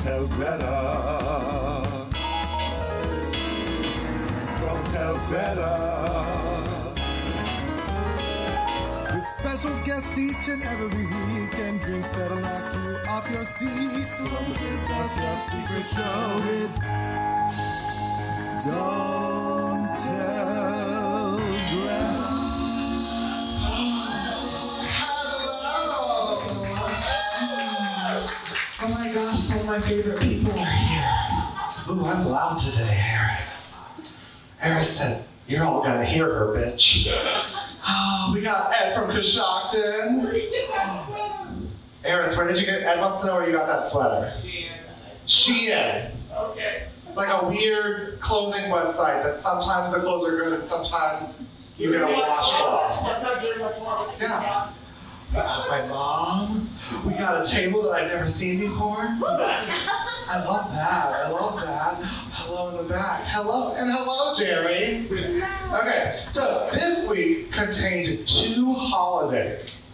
tell Gretta. Don't tell Gretta. With special guests each and every week and drinks that'll knock you off your seat. Columbus's best kept secret show. It's Don't Tell Gretta. Oh my gosh, some of my favorite people are here. Ooh, I'm loud today, Harris. Harris said, "You're all gonna hear her, bitch." Oh, we got Ed from Coshocton. Where did you get that sweater? Harris, where did you get, Ed wants to know where you got that sweater. Shein. Okay. It's like a weird clothing website that sometimes the clothes are good and sometimes you get a washcloth. Yeah. My mom. We got a table that I've never seen before. I love that. Hello in the back. Hello, and hello, Jerry. Okay, so this week contained 2 holidays.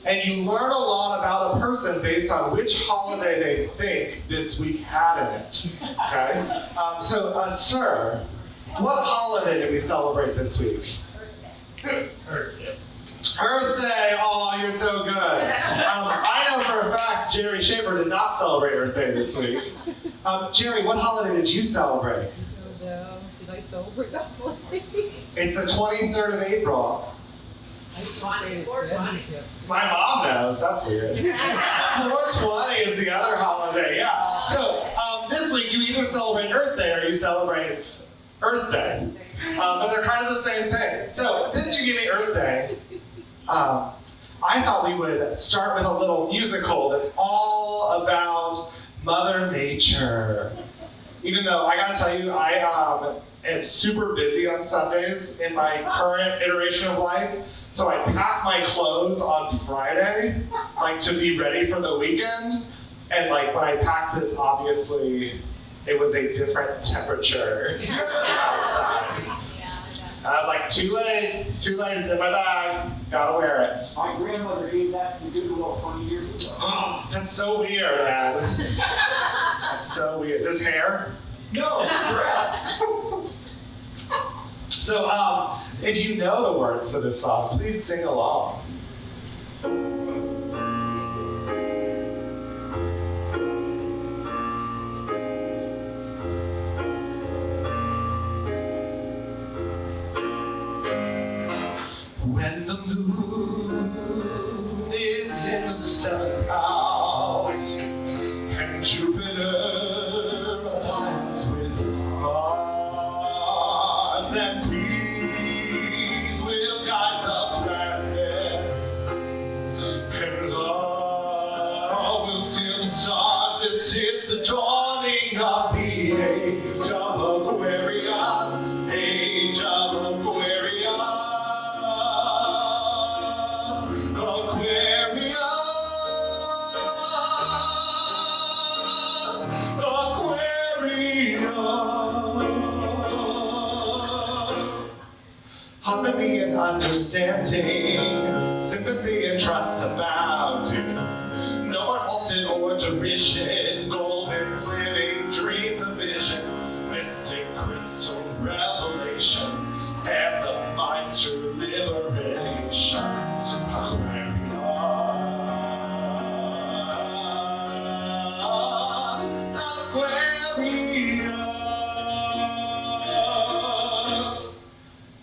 And you learn a lot about a person based on which holiday they think this week had in it. Okay? Sir, what holiday did we celebrate this week? Earth Day! Oh, you're so good. I know for a fact Jerry Schaefer did not celebrate Earth Day this week. Jerry, what holiday did you celebrate? Did I celebrate that holiday? It's the 23rd of April. My mom knows. That's weird. 420 is the other holiday, yeah. So this week you either celebrate Earth Day or you celebrate Earth Day. But they're kind of the same thing. So since you gave me Earth Day, I thought we would start with a little musical that's all about Mother Nature. Even though I gotta tell you, I am super busy on Sundays in my current iteration of life. So I pack my clothes on Friday, like to be ready for the weekend. And like when I packed this, obviously it was a different temperature outside. And I was like, too late, it's in my bag, gotta wear it. My grandmother gave that from Goodwill 20 years ago. Oh, that's so weird, man. That's so weird. This hair? No, grass. So, if you know the words to this song, please sing along. When the moon is in the 7th house and Jupiter aligns with Mars, then peace will guide the planets and love will steal the stars. This is the dawning of the age of Aquarius, age of Aquarius. Harmony and understanding, sympathy and trust abound. No more falsehood or derision, golden living dreams and visions, mystic crystal revelation, and the mind's true liberation.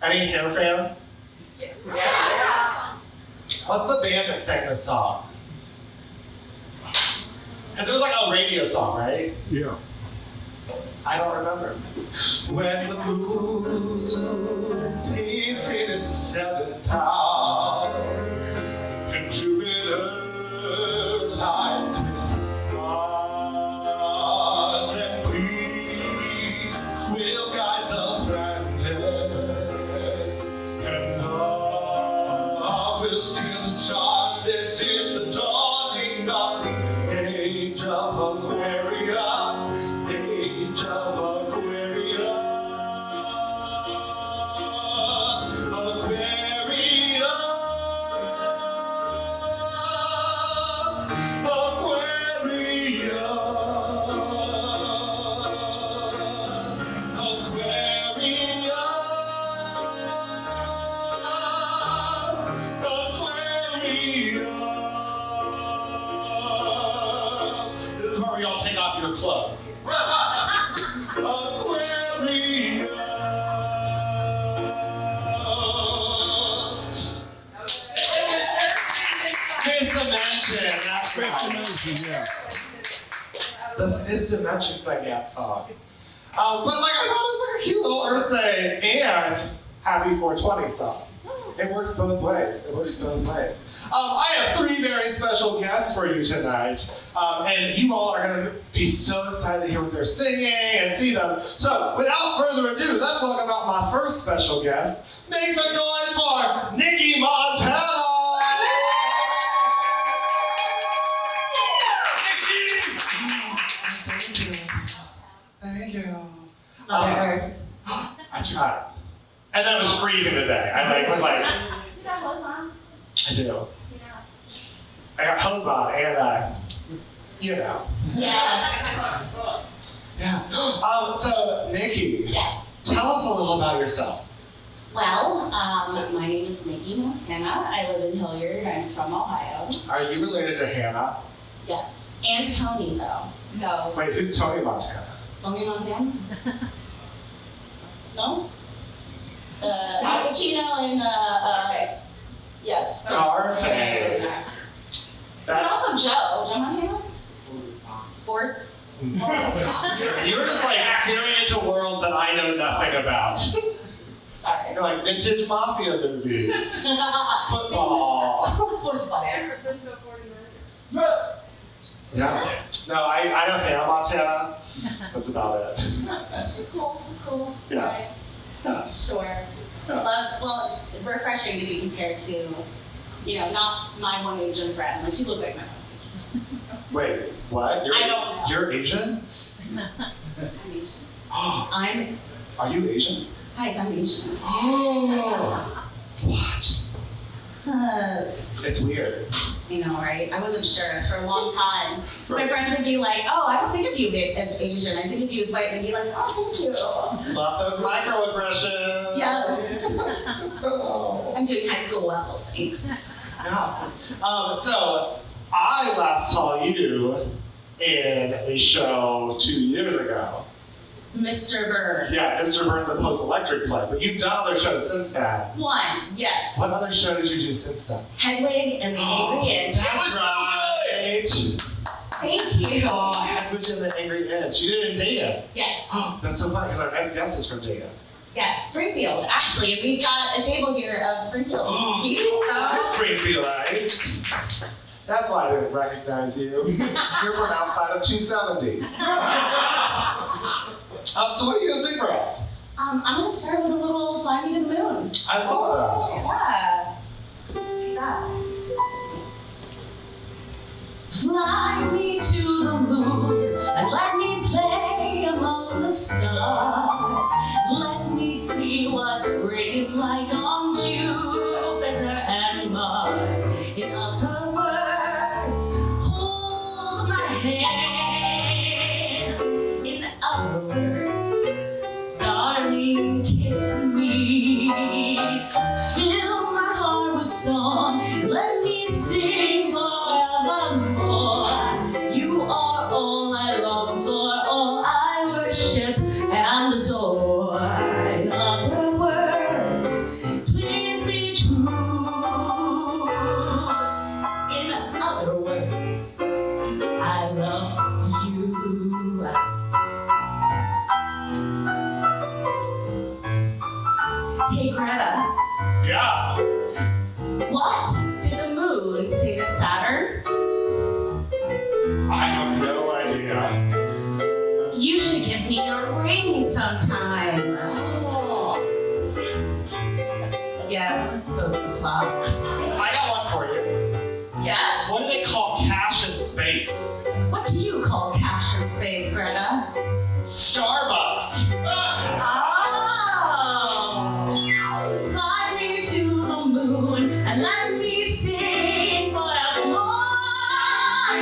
Any Hair fans? Yeah. What's the band that sang this song? Because it was like a radio song, right? Yeah. I don't remember. When the moon is in its 7th house and Jupiter aligns with Mars, then peace will guide the planets and love will steal the stars. This is the dawning of the age of Aquarius, age of Aquarius, Aquarius. This is where we all take off your clothes. Aquarius. Fifth dimension. That's right. Yeah. The Fifth Dimension sang that song. But like I thought it was like a cute little Earth Day and Happy 420 song. It works both ways. It works both ways. I have three very special guests for you tonight. And you all are going to be so excited to hear what they're singing and see them. So without further ado, let's welcome out my first special guest. Make some noise for Nikki Montana! Thank you. I tried. And then it was freezing today. I was like, You got hose on? I do. Yeah. I got hose on and you know. Yes. Yeah. So Nikki, Yes. tell us a little about yourself. Well, my name is Nikki Montana. I live in Hilliard. I'm from Ohio. Are you related to Hannah? Yes. And Tony, though. So, Wait, who's Tony Montana? Tony Montana? No? Al Pacino in yes. Scarface. But also Joe Montana? Sports? You're just like staring into worlds that I know nothing about. Sorry. You're like vintage mafia movies, football. Football. San Francisco 40 murders. Yeah. No, I know Hannah Montana. That's about it. It's cool. It's cool. Yeah. Right. Yeah. Sure. Yeah. Well, it's refreshing to be compared to, not my one Asian friend. Like, you look like my one Asian. Wait, what? I don't know. You're Asian? I'm Asian. Are you Asian? Guys, I'm Asian. Oh. What? Yes. It's weird. I know, right? I wasn't sure for a long time. My Right. friends would be like, oh, I don't think of you as Asian. I think of you as white. And I'd be like, oh, thank you. Love those microaggressions. Yes. Oh. I'm doing high school well. Thanks. Yeah. So I last saw you in a show 2 years ago. Mr. Burns. Yeah, Mr. Burns and Post Electric Play. But you've done other shows since then. One, yes. What other show did you do since then? Hedwig and the Angry Inch. That's right. Thank you. Oh, Hedwig and the Angry Inch. You did it in Dayton. Yes. That's so funny because our next guest is from Dayton. Yes, Springfield. Actually, we've got a table here of Springfield. Hi, Springfieldites. That's why I didn't recognize you. You're from outside of 270. So what are you going to sing for us? I'm going to start with a little Fly Me to the Moon. I love Yeah. Let's do that. Fly me to the moon and let me play among the stars. Let me see what spring is like on Jupiter and Mars. In other words, hold my hand. In other words, darling, kiss me. Fill my heart with song. Let me sing forevermore. You are all I long for, all I worship and adore. In other words, please be true. In other words, I love you. Hey Greta, Yeah. what did the moon say to Saturn? I have no idea. You should give me a ring sometime. Yeah, that was supposed to flop. I got one for you. Yes? What do they call cash in space? What do you call cash in space, Greta? Starbucks. Oh! Fly me to the moon and let me sing forevermore.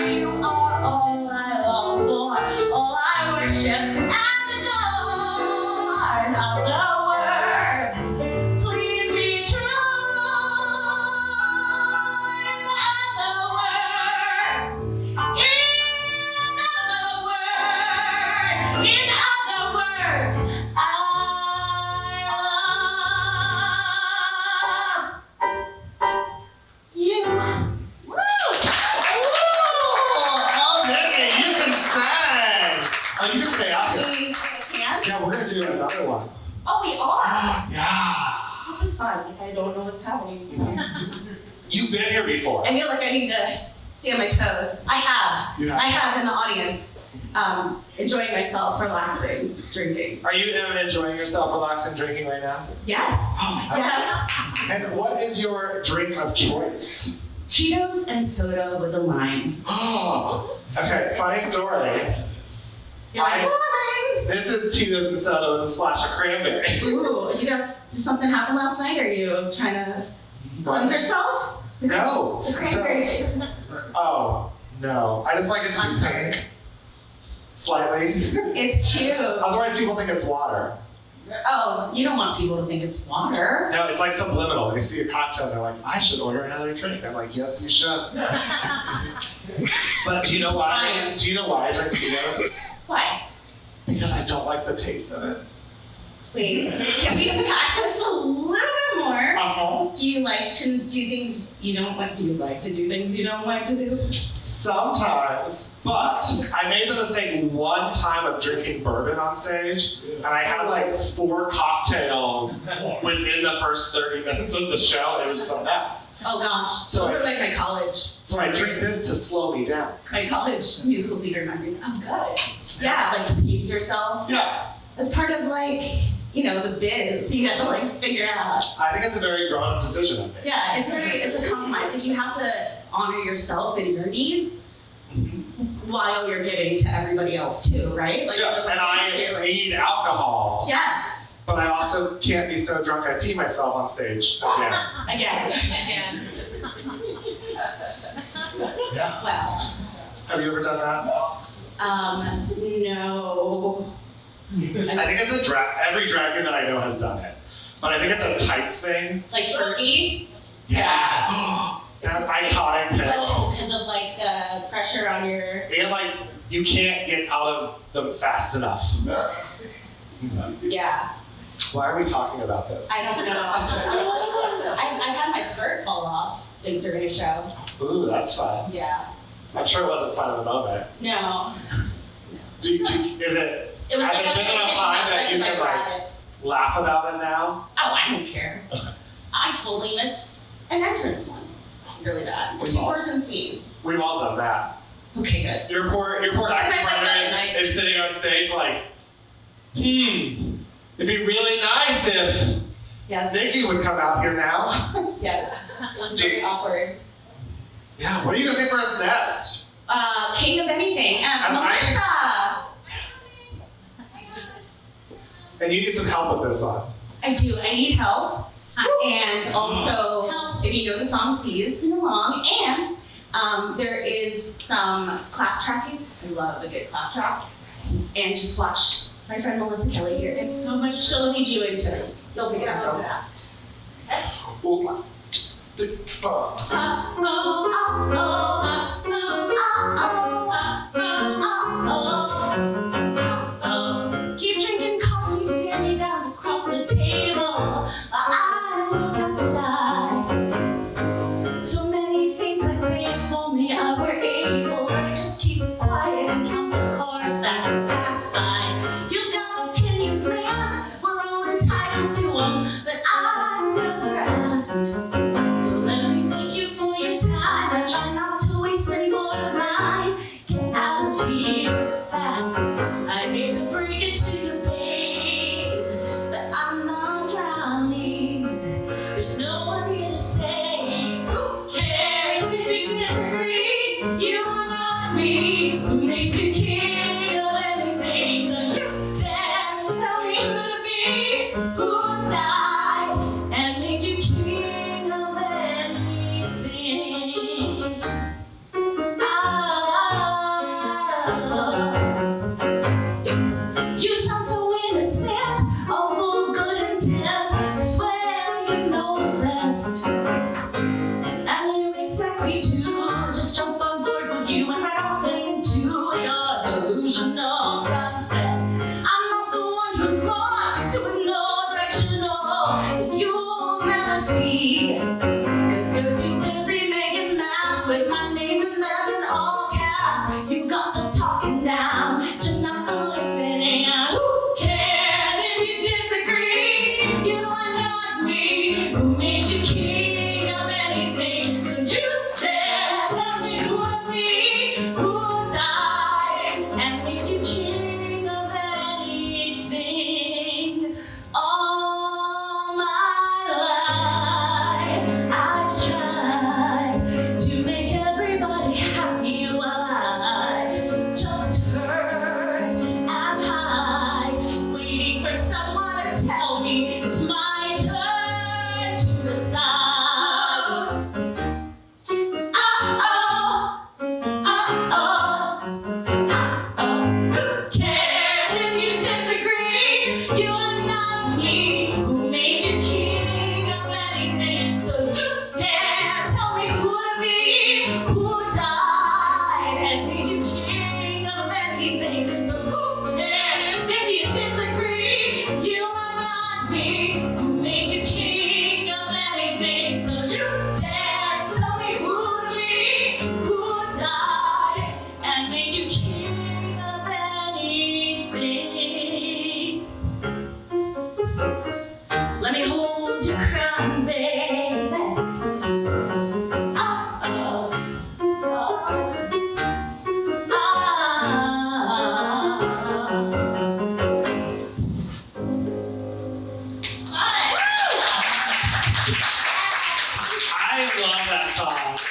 You are all I long for, all I worship and adore. In other words, please be true. In don't know what's happening. So. You've been here before. I feel like I need to stay on my toes. I have. You have. I have in the audience, enjoying myself, relaxing, drinking. Are you enjoying yourself, relaxing, drinking right now? Yes. Yes. And what is your drink of choice? Tito's and soda with a lime. Okay, funny story. You're like, boring. This is Tito's and soda with a splash of cranberry. Ooh, did something happen last night? Are you trying to cleanse yourself? No. The cranberry juice. Oh, no. I just like it to be pink. Slightly. It's cute. Otherwise, people think it's water. Oh, you don't want people to think it's water. No, it's like subliminal. They see a cocktail and they're like, I should order another drink. I'm like, yes, you should. But do you know why? Science. Do you know why I drink Tito's? Why? Because I don't like the taste of it. Wait, can we unpack this a little bit more? Uh-huh. Do you like to do things you don't like? Do you like to do things you don't like to do? Sometimes, but I made the mistake one time of drinking bourbon on stage, and I had like 4 cocktails within the first 30 minutes of the show, and it was just a mess. Oh gosh, So those I- are like my college. So I drink this to slow me down. My college musical theater memories. Oh, good. Yeah, like pace yourself. Yeah, As part of like, the biz, you gotta like figure out. I think it's a very grown-up decision of me. Yeah, it's a compromise. Like you have to honor yourself and your needs while you're giving to everybody else too, right? Like Yeah, it's a- and I you're like, need alcohol, yes, but I also can't be so drunk I pee myself on stage again. again. Yeah. Well, Have you ever done that? no. I think it's a drag. Every drag queen that I know has done it, but I think it's a tights thing. Like Fergie? Yeah. That iconic pic. Oh, because of like the pressure on your. And like you can't get out of them fast enough. Yeah. Why are we talking about this? I don't know. I've had my skirt fall off during a show. Ooh, that's fun. Yeah. I'm sure it wasn't fun in the moment. No. Is it? It was has like it been enough time that you can grab it. laugh about it now? Oh, I don't care. I totally missed an entrance once. Really bad. A We've all- 2-person scene. We've all done that. Okay, good. Your poor Because I acting went partner that night. is sitting on stage like, it'd be really nice if Yes. Nikki would come out here now. Yes. It was just awkward. Yeah, what are you gonna say for us next? King of anything. I'm Melissa! And you need some help with this song. I do. I need help. And also, if you know the song, please sing along. And there is some clap tracking. I love a good clap track. And just watch my friend Melissa Kelley here. It's so much. She'll lead you into it. You'll pick it up real fast. Well, Keep drinking coffee, staring down across the table. I look outside. So many things I'd say if only I were able. But I just keep quiet and count the cars that pass by. You've got opinions, man. We're all entitled to them. But I never asked. So let me thank you for your time. I try not to waste any more of mine. Get out of here fast. I hate to break it to you, babe, but I'm not drowning. There's no one here to save. Who cares if you disagree? You are not me. Who made you king of anything? So you dare tell me who to be? Who would die and made you king of anything? You sound so innocent, all full of good intent. Swear you know best, and you expect me to just jump on board with you and ride off into your delusional sunset. I'm not the one who's lost with no direction, no, you'll never see. 'Cause you're too busy making maps with my name in them in all caps. You got the talking down, just not the listening. Who cares if you disagree? You are not me. Who made you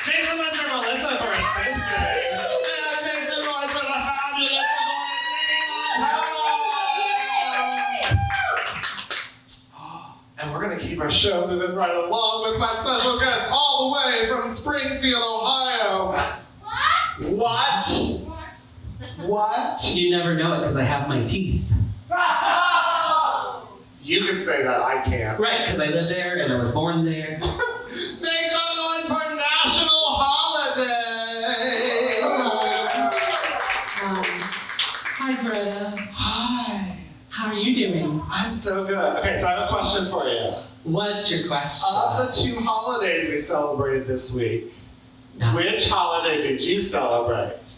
Make some noise for Melissa for assisting. And make some noise for the fabulous And we're going to keep our show moving right along with my special guest all the way from Springfield, Ohio. What? What? You never know it because I have my teeth. You can say that, I can't. Right, because I live there and I was born there. Make some noise for National Holiday! Hi, Greta. Hi. How are you doing? I'm so good. Okay, so I have a question for you. What's your question? Of the 2 holidays we celebrated this week, which holiday did you celebrate?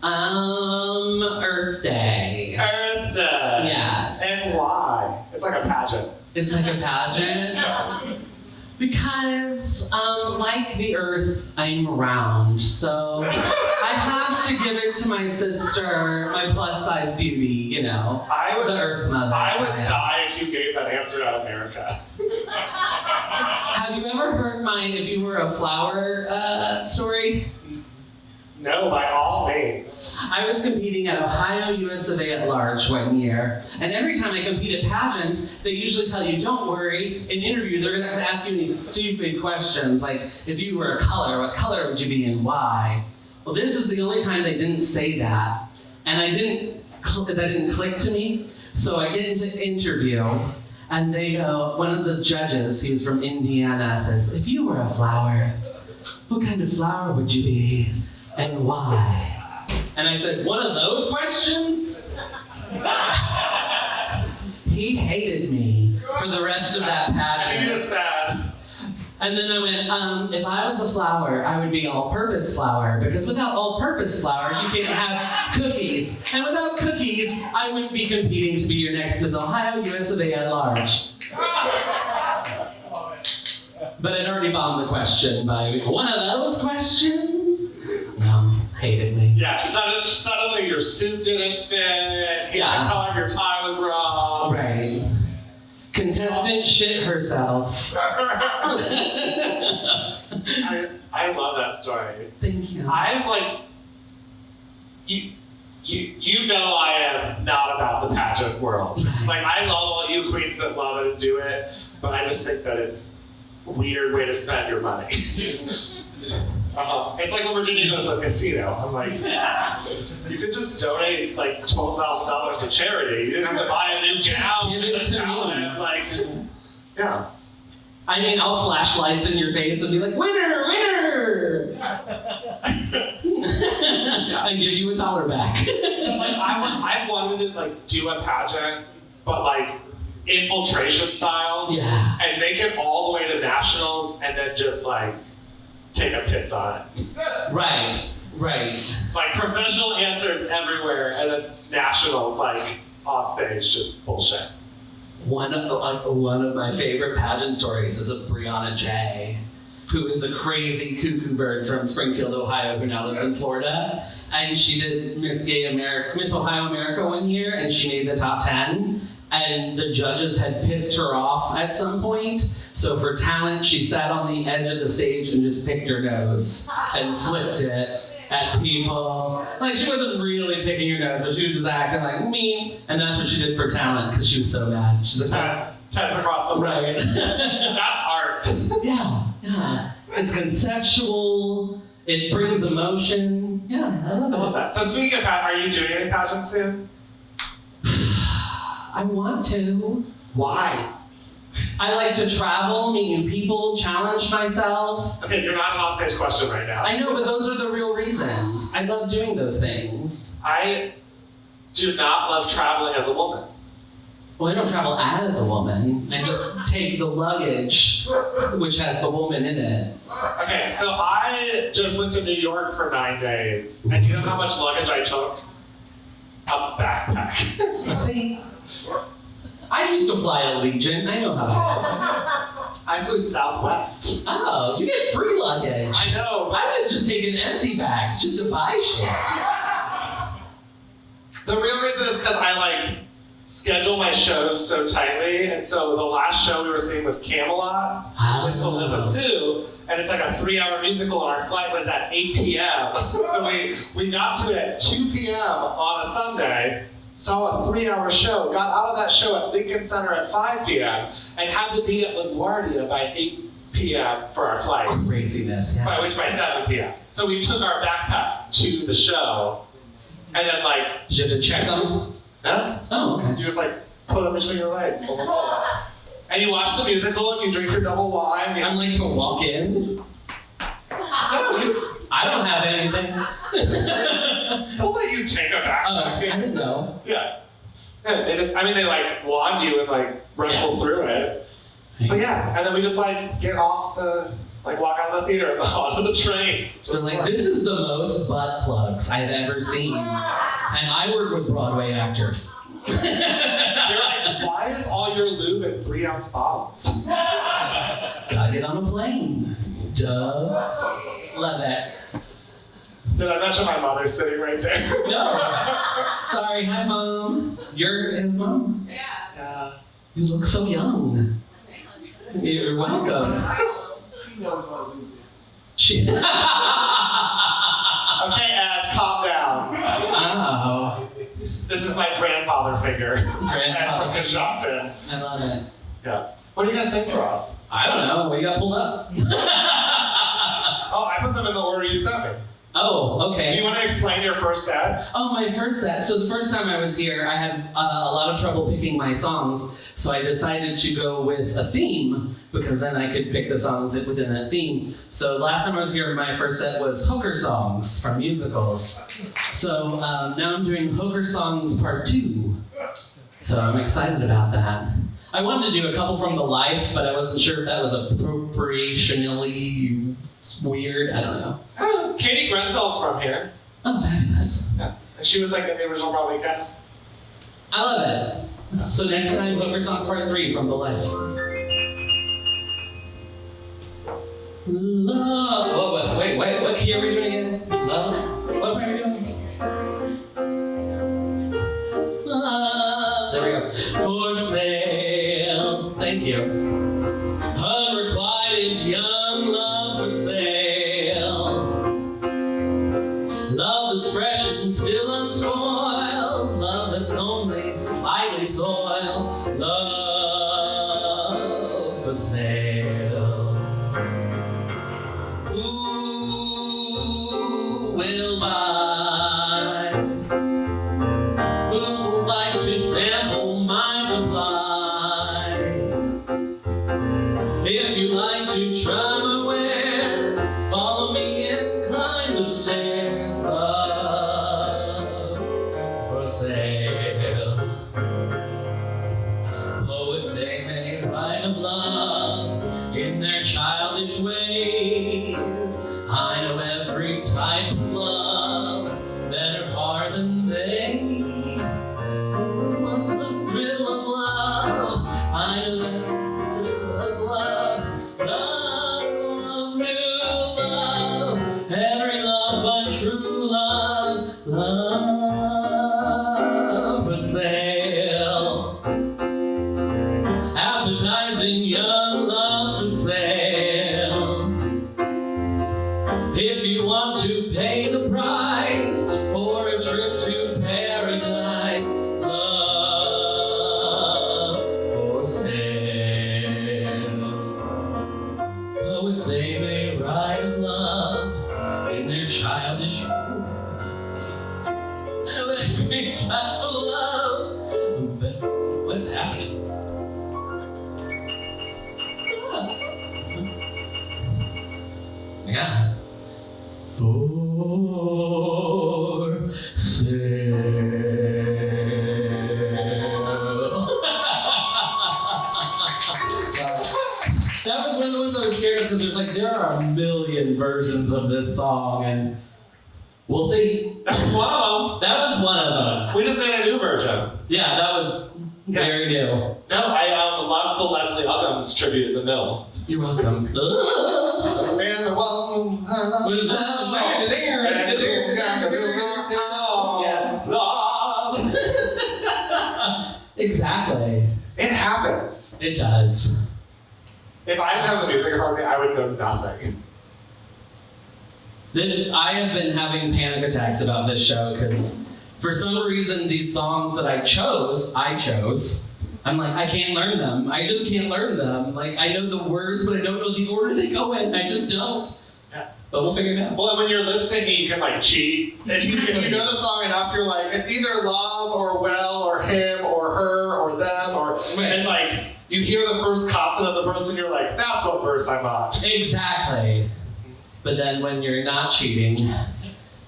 Earth Day. Earth Day. Yes. And why? It's like a pageant. It's like a pageant? Because, like the Earth, I'm round. So I have to give it to my sister, my plus-size beauty, you know. The Earth Mother. I would die if you gave that answer out of America. Have you ever heard my "If You Were a Flower" story? No, by all means. I was competing at Ohio US of A at Large one year, and every time I compete at pageants, they usually tell you, don't worry, in interview they're gonna ask you these stupid questions, like, if you were a color, what color would you be and why? Well, this is the only time they didn't say that, and that didn't click to me, so I get into interview, and they go, one of the judges, he was from Indiana, says, if you were a flower, what kind of flower would you be? And why? And I said, one of those questions? He hated me for the rest of that He pageant. was sad. And then I went, if I was a flower, I would be all-purpose flour, because without all-purpose flour, you can't have cookies. And without cookies, I wouldn't be competing to be your next Miss Ohio US of A at Large. But I'd already bombed the question by one of those questions. No, hated me. Yeah, suddenly your suit didn't fit, the color of your tie was wrong. Right. Contestant shit herself. I love that story. Thank you. I've you know I am not about the pageant world. Like, I love all you queens that love it and do it, but I just think that it's a weird way to spend your money. It's like when Virginia goes to the casino. I'm like, you could just donate like $12,000 to charity. You didn't have to buy a new gown. Give it to me. Like, yeah. I mean, I'll flash lights in your face and be like, winner, winner! And give you $1 back. Like, I've wanted to like do a pageant, but like infiltration style, and make it all the way to nationals, and then just like take a piss on it. Right. Like professional answers everywhere, and then nationals like on stage just bullshit. One of my favorite pageant stories is of Brianna J, who is a crazy cuckoo bird from Springfield, Ohio, who now lives in Florida. And she did Miss Ohio America one year, and she made the top 10. And the judges had pissed her off at some point. So for talent, she sat on the edge of the stage and just picked her nose and flipped it at people. Like, she wasn't really picking her nose, but she was just acting like me. And that's what she did for talent, because she was so mad. She's like, tens across the board. right. That's art. Yeah. It's conceptual. It brings emotion. Yeah, I love it. that. So speaking of pageant, are you doing any pageants soon? I want to. Why? I like to travel, meet new people, challenge myself. Okay, you're not an on-stage question right now. I know, but those are the real reasons. I love doing those things. I do not love traveling as a woman. Well, I don't travel as a woman. I just take the luggage, which has the woman in it. Okay, so I just went to New York for 9 days, and you know how much luggage I took? A backpack. See? I used to fly Allegiant. I know how that is. I flew Southwest. Oh, you get free luggage. I know. I would have just taken empty bags just to buy shit. The real reason is because I schedule my shows so tightly, and so the last show we were seeing was Camelot with Olivia Sue, and it's like a 3-hour musical, and our flight was at 8 p.m. So we got to it at 2 p.m. on a Sunday, saw a 3-hour show, got out of that show at Lincoln Center at 5 p.m., and had to be at LaGuardia by 8 p.m. for our flight. Craziness, yeah. By 7 p.m. So we took our backpacks to the show, and then like... Did you have to check them? No? Oh, okay. You just like put them between your legs. And you watch the musical, and you drink your double wine. I'm like to walk in. No, I don't have anything. they'll let you take a backpack. I didn't know. Yeah. They like wand you and like rifle through it. But yeah, and then we just like get off walk out of the theater and onto the train. So like, this is the most butt plugs I've ever seen. And I work with Broadway actors. They're like, why is all your lube in 3-ounce bottles? Gotta get on a plane. Duh. Love it. Did I mention my mother's sitting right there? No. Sorry, hi mom. You're his mom? Yeah. You look so young. You're welcome. She knows what we do. She. Okay, Ed, calm down. Oh. This is my grandfather figure. Ed from Grandfather. Coshocton. I love it. Yeah. What are you gonna sing for us? I don't know. What you got pulled up? Oh, I put them in the order you sent me. Oh, okay. Do you want to explain your first set? Oh, my first set. So the first time I was here, I had a lot of trouble picking my songs. So I decided to go with a theme because then I could pick the songs within that theme. So last time I was here, my first set was hooker songs from musicals. So now I'm doing hooker songs part 2. So I'm excited about that. I wanted to do a couple from the life, but I wasn't sure if that was appropriationally weird. I don't know. Katie Grenfell's from here. Oh, fabulous. Yeah. And she was like in the original Broadway cast. I love it. So next time, Hooker Songs Part 3 from the life. Love. Oh, wait, what key are we doing again? Love. What are we doing? Love. There we go. For sale. Thank you. Unrequited young love for sale. Love that's fresh and still unspoiled. Love that's only slightly soiled. Love for sale. Who will buy? Who would like to sample my supply? If you like to try my wares, follow me and climb the stairs. Love for sale. Poets, they may write of love in their childish ways. I know every type of love better far than they. The thrill of love, I know the thrill of love, love of new love, every love but true love, love for sale. Appetizing young love for sale. If you want to pay the price for a trip to paradise, love for sale. Poets, they may write of love in their childish. Every type of love. But what's happening? Yeah. For sale. That was one of the ones I was scared of because there are a million versions of this song, and we'll see. That was one of them. That was one of them. We just made a new version. Yeah, that was very new. No, I love the Leslie Uggams tribute in the middle. You're welcome. And the one Yeah. love. Exactly. It happens. It does. If I didn't have the music in front of me, I would know nothing. I have been having panic attacks about this show because for some reason these songs that I chose, I'm like, I can't learn them. I just can't learn them. Like, I know the words, but I don't know the order they go in. I just don't. Yeah. But we'll figure it out. Well, when you're lip syncing, you can like cheat. If you know the song enough, you're like, it's either love or well or him or her or them or Right. And like you hear the first consonant of the person, you're like, that's what verse I'm on. Exactly. But then when you're not cheating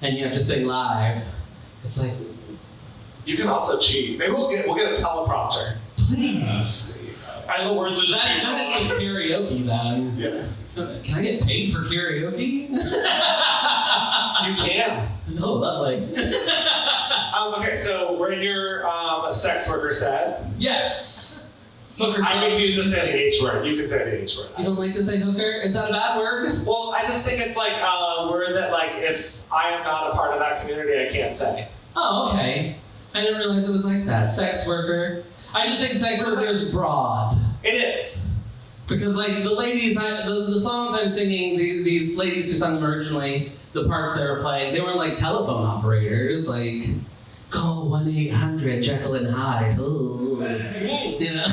and you have to sing live, it's like, You can also cheat. Maybe we'll get a teleprompter. please. And the words are just That is just karaoke then. Yeah. Can I get paid for karaoke? You can. Oh, lovely. Okay, so we're in your sex worker set. Yes. Hooker. I refuse to say the H word. You can say the H word. You don't like to say hooker? Is that a bad word? Well, I just think it's like a word that, like, if I am not a part of that community, I can't say. Oh, okay. I didn't realize it was like that. Sex worker. I just think sex worker is broad. It is. Because like the ladies, the songs I'm singing, these ladies who sung them originally, the parts they were playing, they weren't like telephone operators, like, call 1-800 Jekyll and Hyde. Ooh. You know?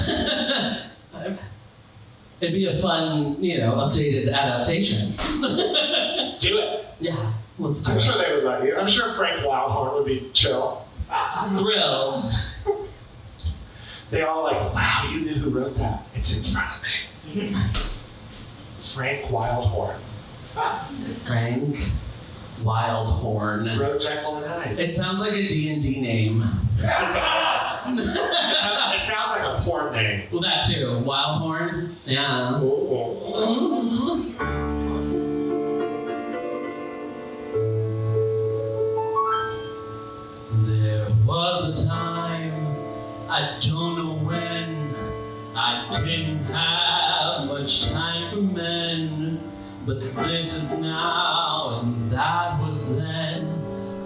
It'd be a fun, updated adaptation. Do it. Yeah, let's do I'm it. sure they would let you. I'm sure Frank Wildhorn would be chill. Thrilled. They all like, wow, you knew who wrote that. It's in front of me. Frank Wildhorn. Frank Wildhorn. Wrote Jekyll and Hyde. It sounds like a D&D name. It sounds like a porn name. Well, that too. Wildhorn? Yeah. Ooh. There was a time, I don't know when, I didn't have much time for men, but this is now and that was then.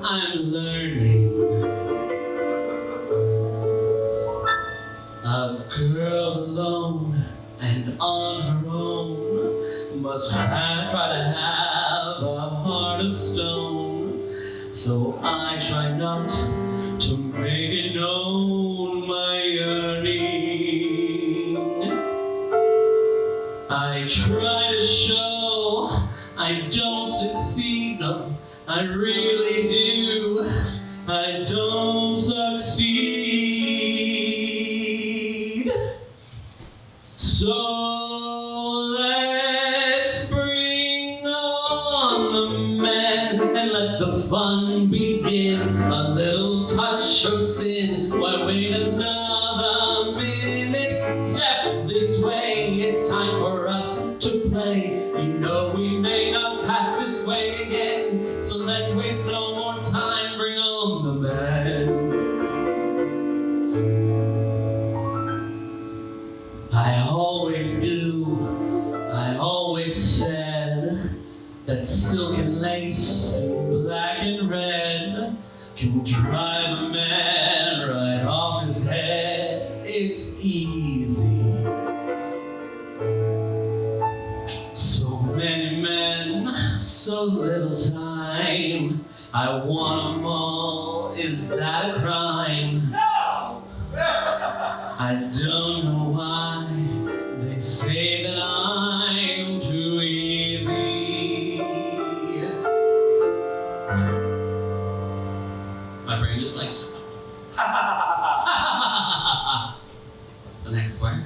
I'm learning. A girl alone and on her own must try to have a heart of stone. So I try not to make it known my yearning. I try to show I don't succeed. No, I really do. I don't succeed. So let's bring on the men and let the fun begin. A little touch of sin. Why wait another minute? Step this way. It's time for us to play. You know we may not pass this way again. So let's waste no more time. Bring on the men. I always knew, I always said that silk and lace and black and red can drive a man right off his head. It's easy. So many men, so little time. I want 'em all. Is that a crime? No! I don't know why they say that I'm too easy. My brain just like. What's the next word?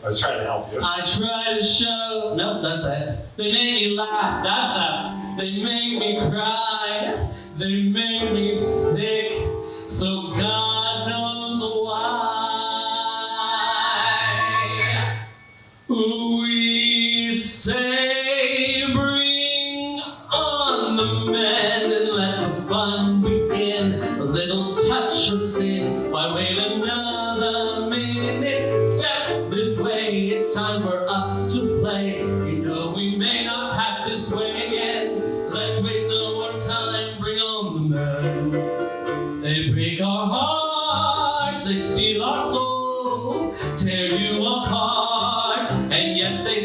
I was trying to help you. I try to show. Nope, that's it. They make me laugh. That's that. They make me cry. They make me sick. So God knows why. We say, bring on the men and let the fun begin. A little touch of sin. Why wait another minute? Step this way. It's time for us to play. You know we may not pass this way again. Let's waste no more time. Bring on the men. They break our hearts. They steal our souls. Tear you apart. And yet they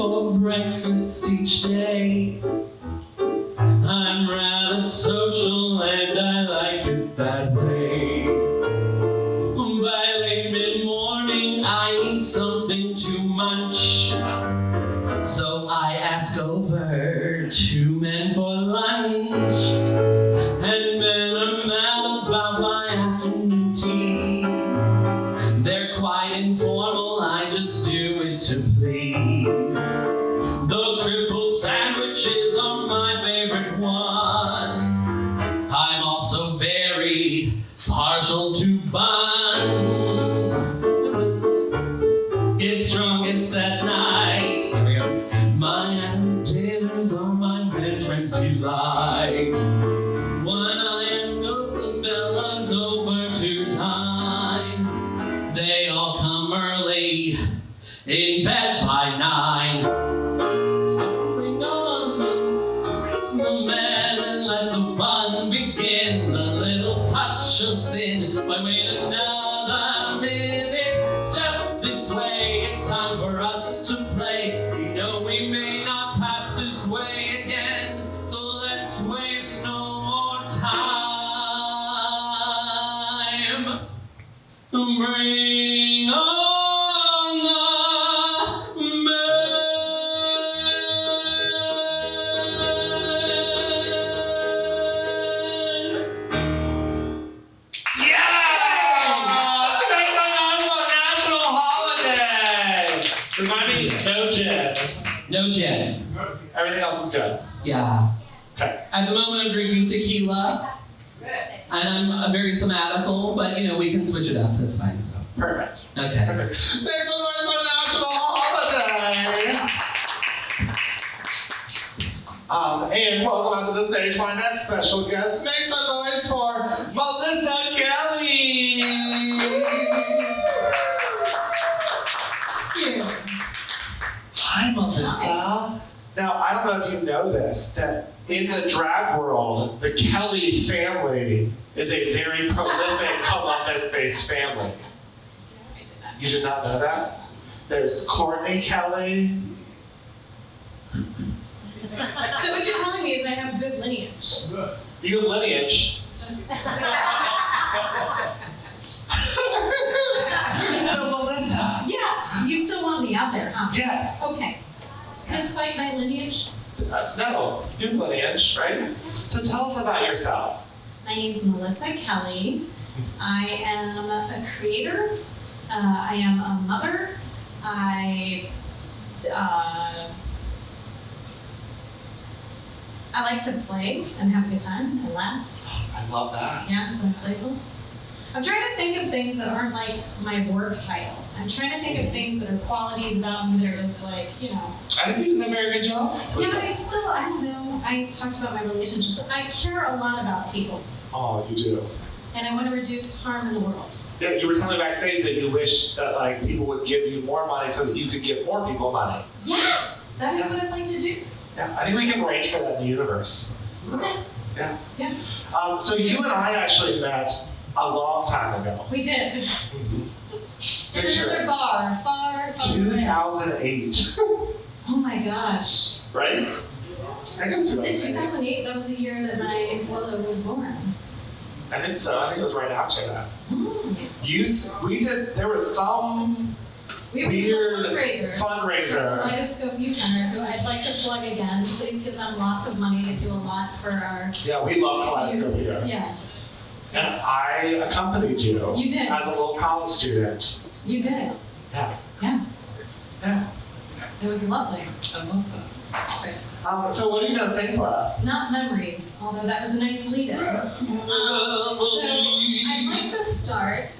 for breakfast each day. I'm rather social and I like it that way. By late mid-morning I need something to munch. So I ask over 2 men for lunch. And men are mad about my afternoon teas. They're quite informal, I just do it to please. Those triple sandwiches are my favorite one. I'm also very partial to buns. It's strongest at night. Here we go. My apple dinners are my men friends' delight. When I ask the fellas over to dine, they all come early, in bed by 9. So bring on the men and let the fun begin. The little touch of sin, but wait another minute. Step this way, it's time for us to play. You know we may not pass this way again, so let's waste no more time. Bring on the men. Yeah! Today's our national holiday! Remind me, no gin. No gin. Everything else is good. Yeah. Okay. At the moment, I'm drinking tequila, and I'm very thematical, but you know, we can switch it up. That's fine. Perfect. Okay. Perfect. Make some noise for national holiday! And welcome out to the stage my next special guest. Make some noise for Melissa Kelley! Hi, Melissa. Now, I don't know if you know this, that in the drag world, the Kelley family is a very prolific Columbus-based family. You did not know that? There's Courtney Kelley. So what you're telling me is I have good lineage. You have lineage. So Melissa. Yes, you still want me out there, huh? Yes. Okay. Despite my lineage, No, you have lineage, right? So tell us about yourself. my name's Melissa Kelley. I am a creator. I am a mother. I like to play and have a good time and laugh. I love that. Yeah, because I'm playful. I'm trying to think of things that aren't like my work title. I'm trying to think of things that are qualities about me that are just like, you know. I think you did a very good job. Yeah, but I don't know. I talked about my relationships. I care a lot about people. Oh, you do. And I want to reduce harm in the world. Yeah, you were telling me backstage that you wish that like people would give you more money so that you could give more people money. Yes, that is what I'd like to do. Yeah, I think we can arrange for that in the universe. Okay. Yeah. Yeah. So you and I actually met a long time ago. We did. In Picture another it. bar, far, far away. 2008. Oh my gosh. Right? I think it was Was it 2008. 2008? That was the year that my Willow was born. I think so. I think it was right after that. Mm. There was some We were weird a fundraiser. fundraiser. Kaleidoscope Youth Center, who I'd like to plug again. Please give them lots of money. They do a lot for our. Yeah, we love Kaleidoscope here. Yeah, And I accompanied you. You did. As a little college student. you did. Yeah. Yeah, Yeah. it was lovely. I love that. It's great. So what are you going to sing for us? Not memories, although that was a nice lead-in. So I'd like to start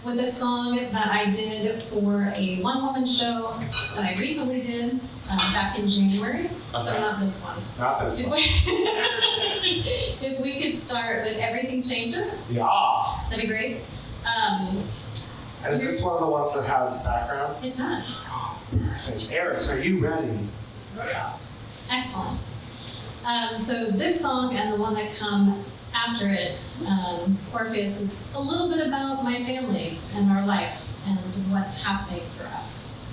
with a song that I did for a one-woman show that I recently did back in January. So Okay. not this one. Not this If one. we, if we could start with Everything Changes, Yeah. that'd be great. And is this one of the ones that has background? It does. Perfect. Eris, are you ready? Excellent. So this song and the one that come after it, Orpheus, is a little bit about my family and our life and what's happening for us.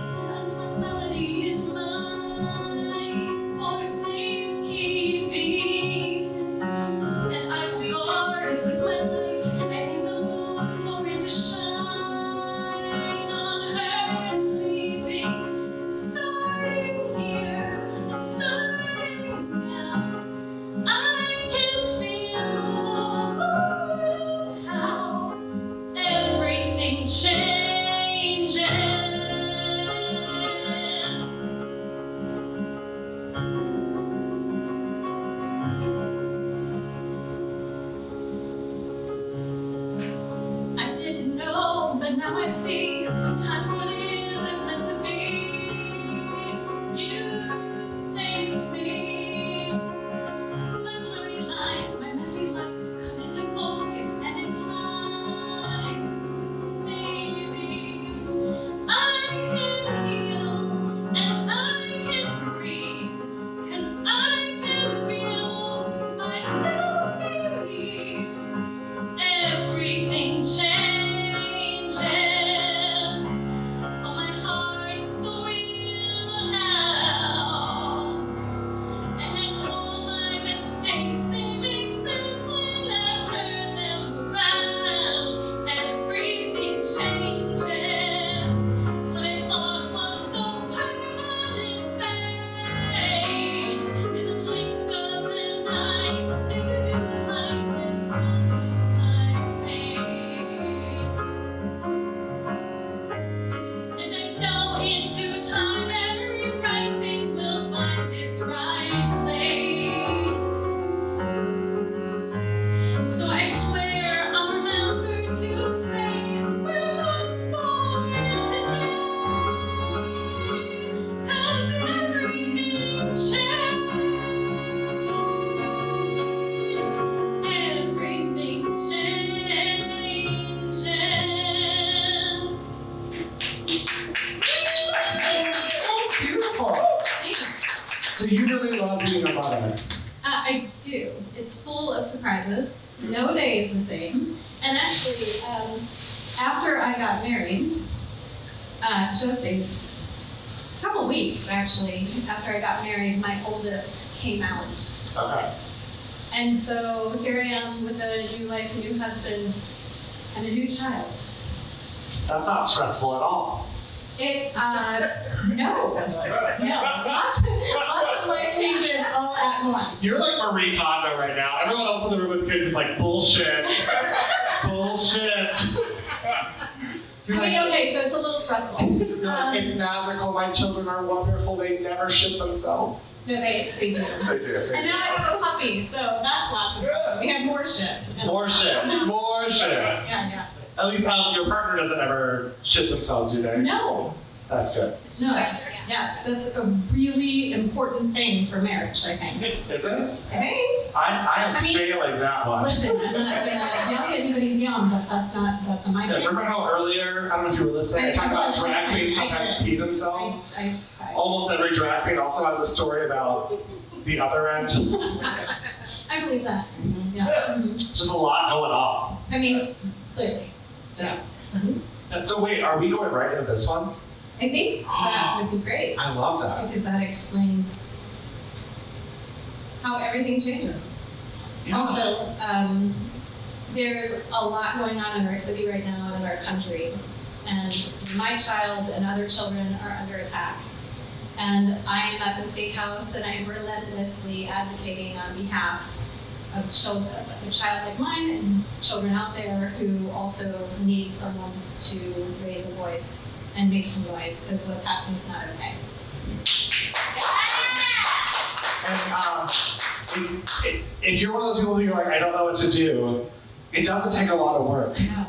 this unsung melody is mine for safekeeping, and I will guard it with my life and the moon for it to shine on her sleeping. Starting here and starting now, I can feel the heart of how everything changes. I didn't know, but now I see sometimes what is meant to be. You saved me. My blurry lines, my messy life come into focus, and in time, maybe I can heal and I can breathe, 'cause I can feel myself believe everything changes. Oh, my heart's the wheel now. And all my mistakes, they make sense when I turn them around. Everything changes. What I thought was so permanent fades. In the blink of an eye, there's a new life in front of my face. And I know in due time every right thing will find its right place. So I swear I'll remember to say we're both born today. 'Cause everything changes. Everything changes. That's beautiful. Thanks. So you really love being a mother. I do. It's full of surprises. No day is the same. And actually, after I got married, just a couple weeks actually after I got married, my oldest came out. Okay. And so here I am with a new life, a new husband, and a new child. That's not stressful at all. No. Lots of life changes all at once. You're like Marie Kondo right now. Everyone else in the room with the kids is like, bullshit. Bullshit. You're like, Okay, so it's a little stressful. you're like, it's magical. My children are wonderful. They never shit themselves. No, they do. They do. And now I have a puppy, so that's lots of fun. We have more shit. More shit. More shit. Yeah. At least your partner doesn't ever shit themselves, do they? No. That's good. No. Yes, that's a really important thing for marriage, I think. Is it? I think. I am I mean, failing that one. Listen, I'm not young, anybody's young, but that's not my Yeah, thing. remember how earlier, I don't know if you were listening, I talked about drag queens sometimes pee themselves? I Almost every drag queen also has a story about the other end. believe that. Yeah. Just a lot going on. I mean, clearly. Yeah. And so wait, are we going right into this one? I think that would be great. I love that. Because that explains how everything changes. Yeah. Also, there's a lot going on in our city right now and in our country. And my child and other children are under attack. And I am at the State House and I'm relentlessly advocating on behalf of children, a child like mine and children out there who also need someone to raise a voice and make some noise, because what's happening is not okay. And if you're one of those people who you're like, I don't know what to do, it doesn't take a lot of work. No.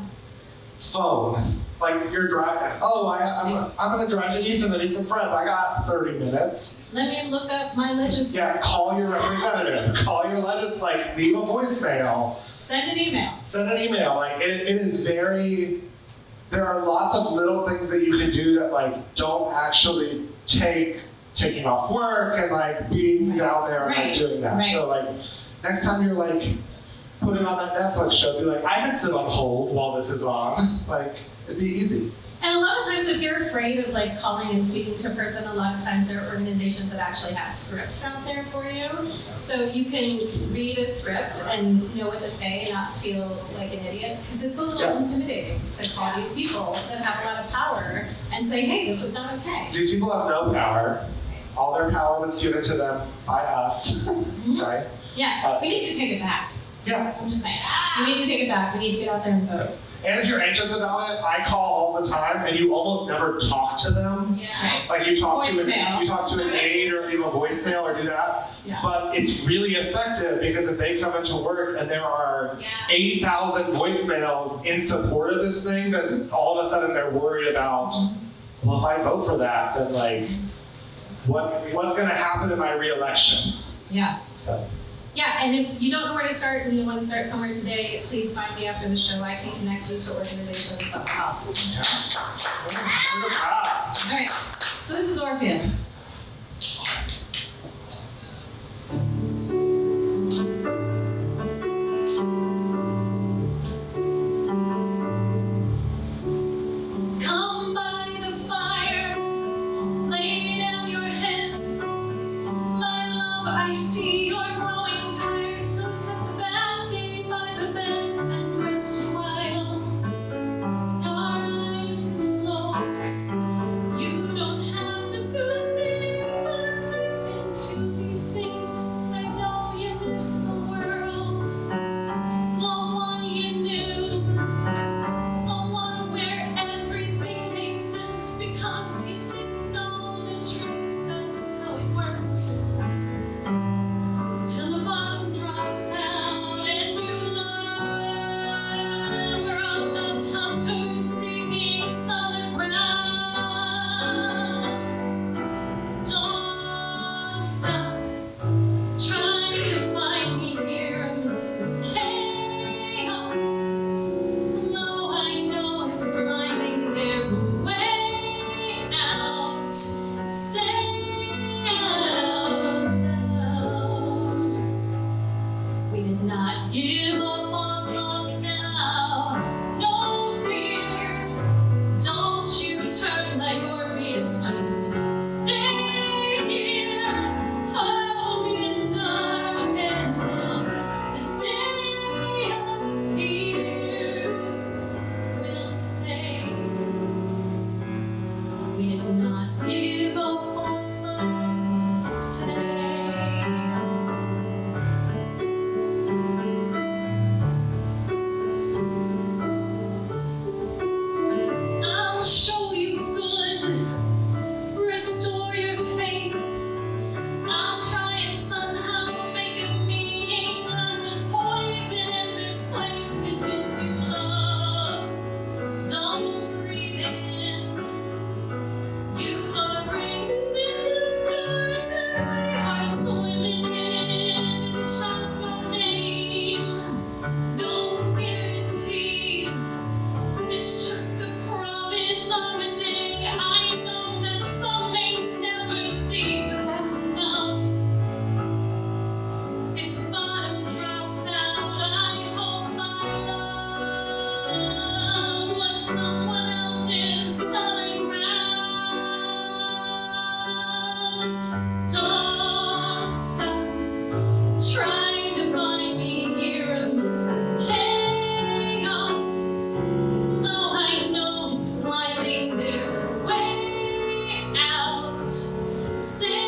Phone. Like you're driving, I'm gonna drive to Easton and meet some friends. I got 30 minutes. Let me look up my legislature. Yeah, call your representative. Call your like leave a voicemail. Send an email. Send an email. Like it is very, there are lots of little things that you can do that like don't actually taking off work and like being down there and like doing that. Right. So like next time you're like putting on that Netflix show, be like, I can sit on hold while this is on. Like it'd be easy. And a lot of times if you're afraid of like calling and speaking to a person, a lot of times there are organizations that actually have scripts out there for you. So you can read a script and know what to say and not feel like an idiot. Because it's a little intimidating to call these people that have a lot of power and say, hey, this is not okay. These people have no power. All their power was given to them by us, right? Yeah, we need to take it back. Yeah. I'm just saying, we need to take it back. We need to get out there and vote. And if you're anxious about it, I call all the time, and you almost never talk to them. That's right. Like you talk Voicemail. to an aide or leave a voicemail or do that. Yeah. But it's really effective because if they come into work and there are 8,000 voicemails in support of this thing, then all of a sudden they're worried about, well, if I vote for that, then like, what's going to happen in my re-election? Yeah. So. Yeah, and if you don't know where to start and you want to start somewhere today, please find me after the show. I can connect you to organizations that will help. Look at that. All right, so this is Orpheus. Come by the fire, lay down your head. My love, I see you're growing tired, so set the bad day by the bed and rest a while. Your eyes close. You don't have to do a thing but listen to me sing. I know you miss the world, the one you knew, the one where everything makes sense because you didn't know the truth. That's how it works. Till the bottom drops out and you learn we're all just hunters seeking solid ground. Don't stop trying to find me here amidst the chaos. Though I know it's blinding, there's a way out. Say out loud. We did not give up on love now. No fear. Don't you turn like Orpheus. Just stay here. Hold me in the dark and when the day appears, we'll say we did not give up on love today. I'll show you good, restore your faith. I'll try and somehow make a meaning of the poison in this place. Convince you love, don't breathe it in. You are written in the stars that we are swimming in. It has no name, no guarantee. It's just a promise of a day I know that some may never see, but that's enough. If the bottom drops out, I hope my love was someone else's solid ground. Don't stop trying to find me here amidst the chaos. Though I know it's blinding, there's a way out. Say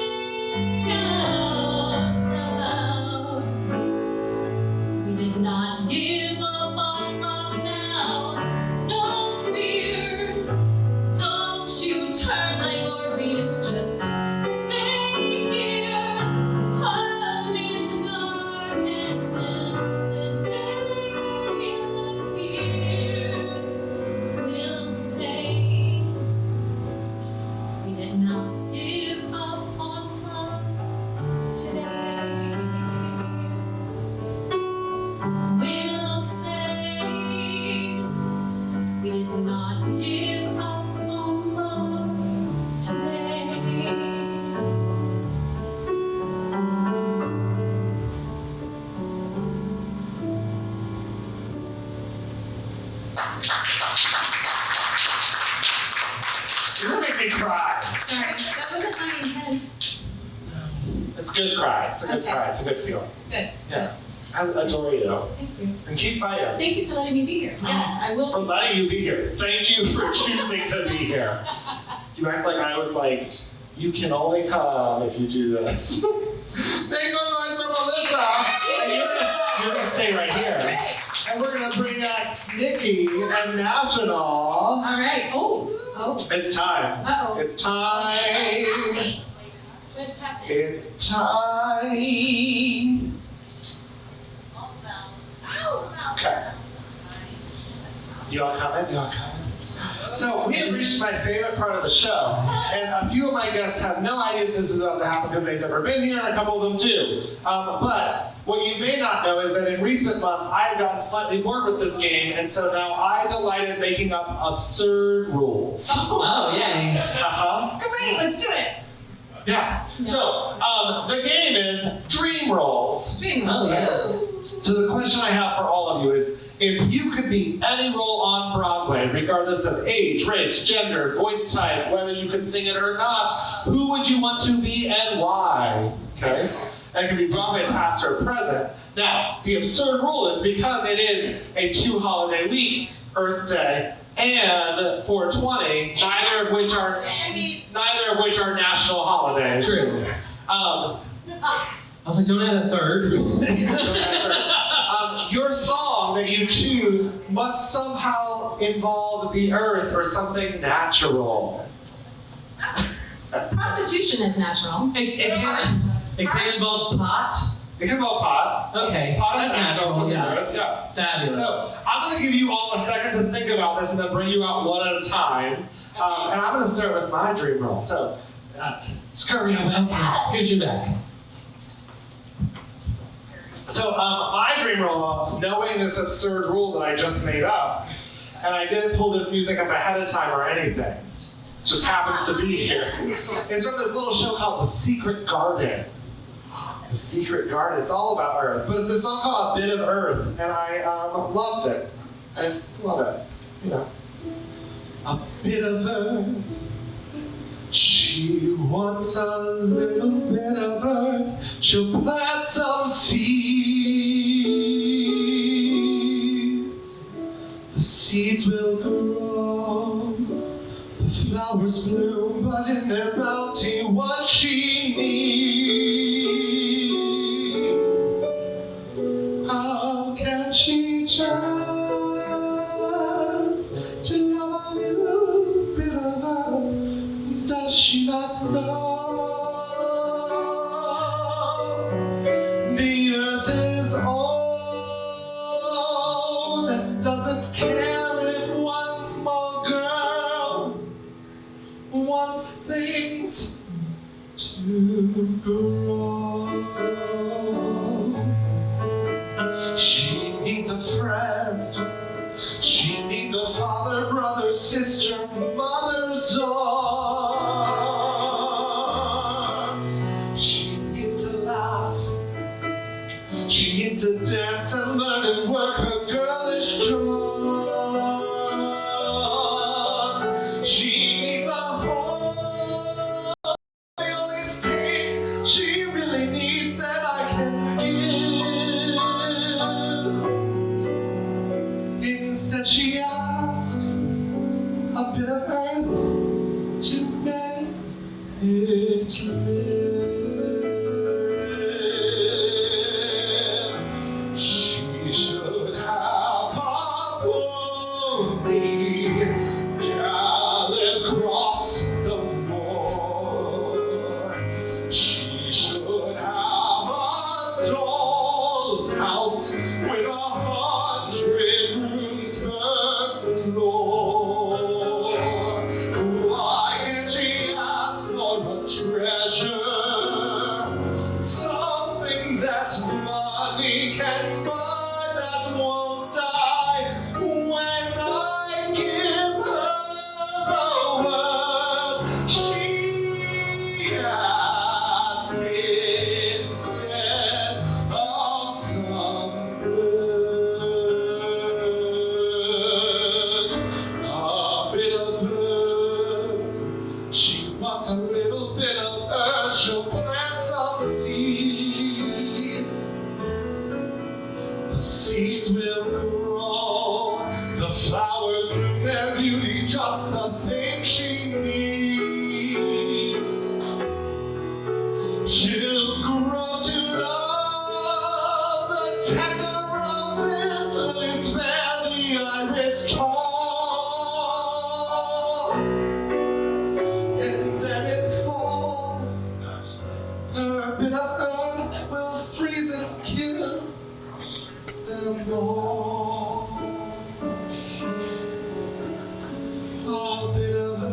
out loud. We did not give up on love now. No fear. Don't you turn like Orpheus. Just stay here. Hold me in the dark and when the day appears, we'll say we did not give up on love today. We'll say we did not give up on love today. wasn't my intent. It's a good cry. It's a good Okay. cry. It's a good feeling. Good. Yeah. I adore you. Thank you. And keep fighting. Thank you for letting me be here. Yes, I For will. letting you be here. Thank you for choosing to be here. You act like I was like, you can only come if you do this. Make some noise for Melissa. And you're gonna stay right here. And we're gonna bring out Nikki and National. All right. Oh. It's time. Uh-oh. It's time. What's happening? It's time. Okay. You all coming? You all coming? So we have reached my favorite part of the show, and a few of my guests have no idea this is about to happen because they've never been here, and a couple of them do. But what you may not know is that in recent months I've gotten slightly bored with this game, and so now I delighted making up absurd rules. Oh, yay. Uh-huh. Great, let's do it. Yeah. So the game is dream rolls. Oh, yeah. So the question I have for all of you is, if you could be any role on Broadway, regardless of age, race, gender, voice type, whether you could sing it or not, who would you want to be and why? Okay? And it can be Broadway past or present. Now, the absurd rule is because it is a 2-holiday week, Earth Day and 420, neither of which are national holidays. True. I was like, don't add a third. Your song that you choose must somehow involve the earth or something natural. Prostitution is natural. It can involve pot. It can involve pot. Okay, Pot is that's natural natural, from the yeah. earth, yeah. Fabulous. So I'm going to give you all a second to think about this and then bring you out one at a time. And I'm going to start with my dream role. So, scurry away. Okay, scoot you back. So my dream role, knowing this absurd rule that I just made up, and I didn't pull this music up ahead of time or anything, just happens to be here, is from this little show called The Secret Garden. The Secret Garden, it's all about Earth, but it's a song called A Bit of Earth, and I loved it. I love it, you know. A bit of Earth. She wants a little bit of earth. She'll plant some seeds. The seeds will grow. The flowers bloom, but in their bounty, what she needs. How can she turn to love a little bit of earth? Does she not know? The earth is old and doesn't care if one small girl wants things to grow. She needs a friend. She needs a father, brother, sister, mother's arms. She needs a laugh. She needs to dance and learn and work her girlish charms. She needs a home. The only thing she really needs that I can give. Instead she asked a bit of earth to make it live. She should have a pony gallop across the moor. She should have a doll's house with 100 rooms per floor. Why can't she ask for a treasure? Something that money can buy that won't die. When I give her the world, she asks instead of some bird. A bit of earth. She wants a little bit of earth, she'll plant some seeds. The seeds will grow, the flowers bloom their beauty, just the thing she needs. She'll grow to love the tender roses, lilies fair, the iris tall. And then in fall, her bit of earth will freeze and kill them all. A bit of earth,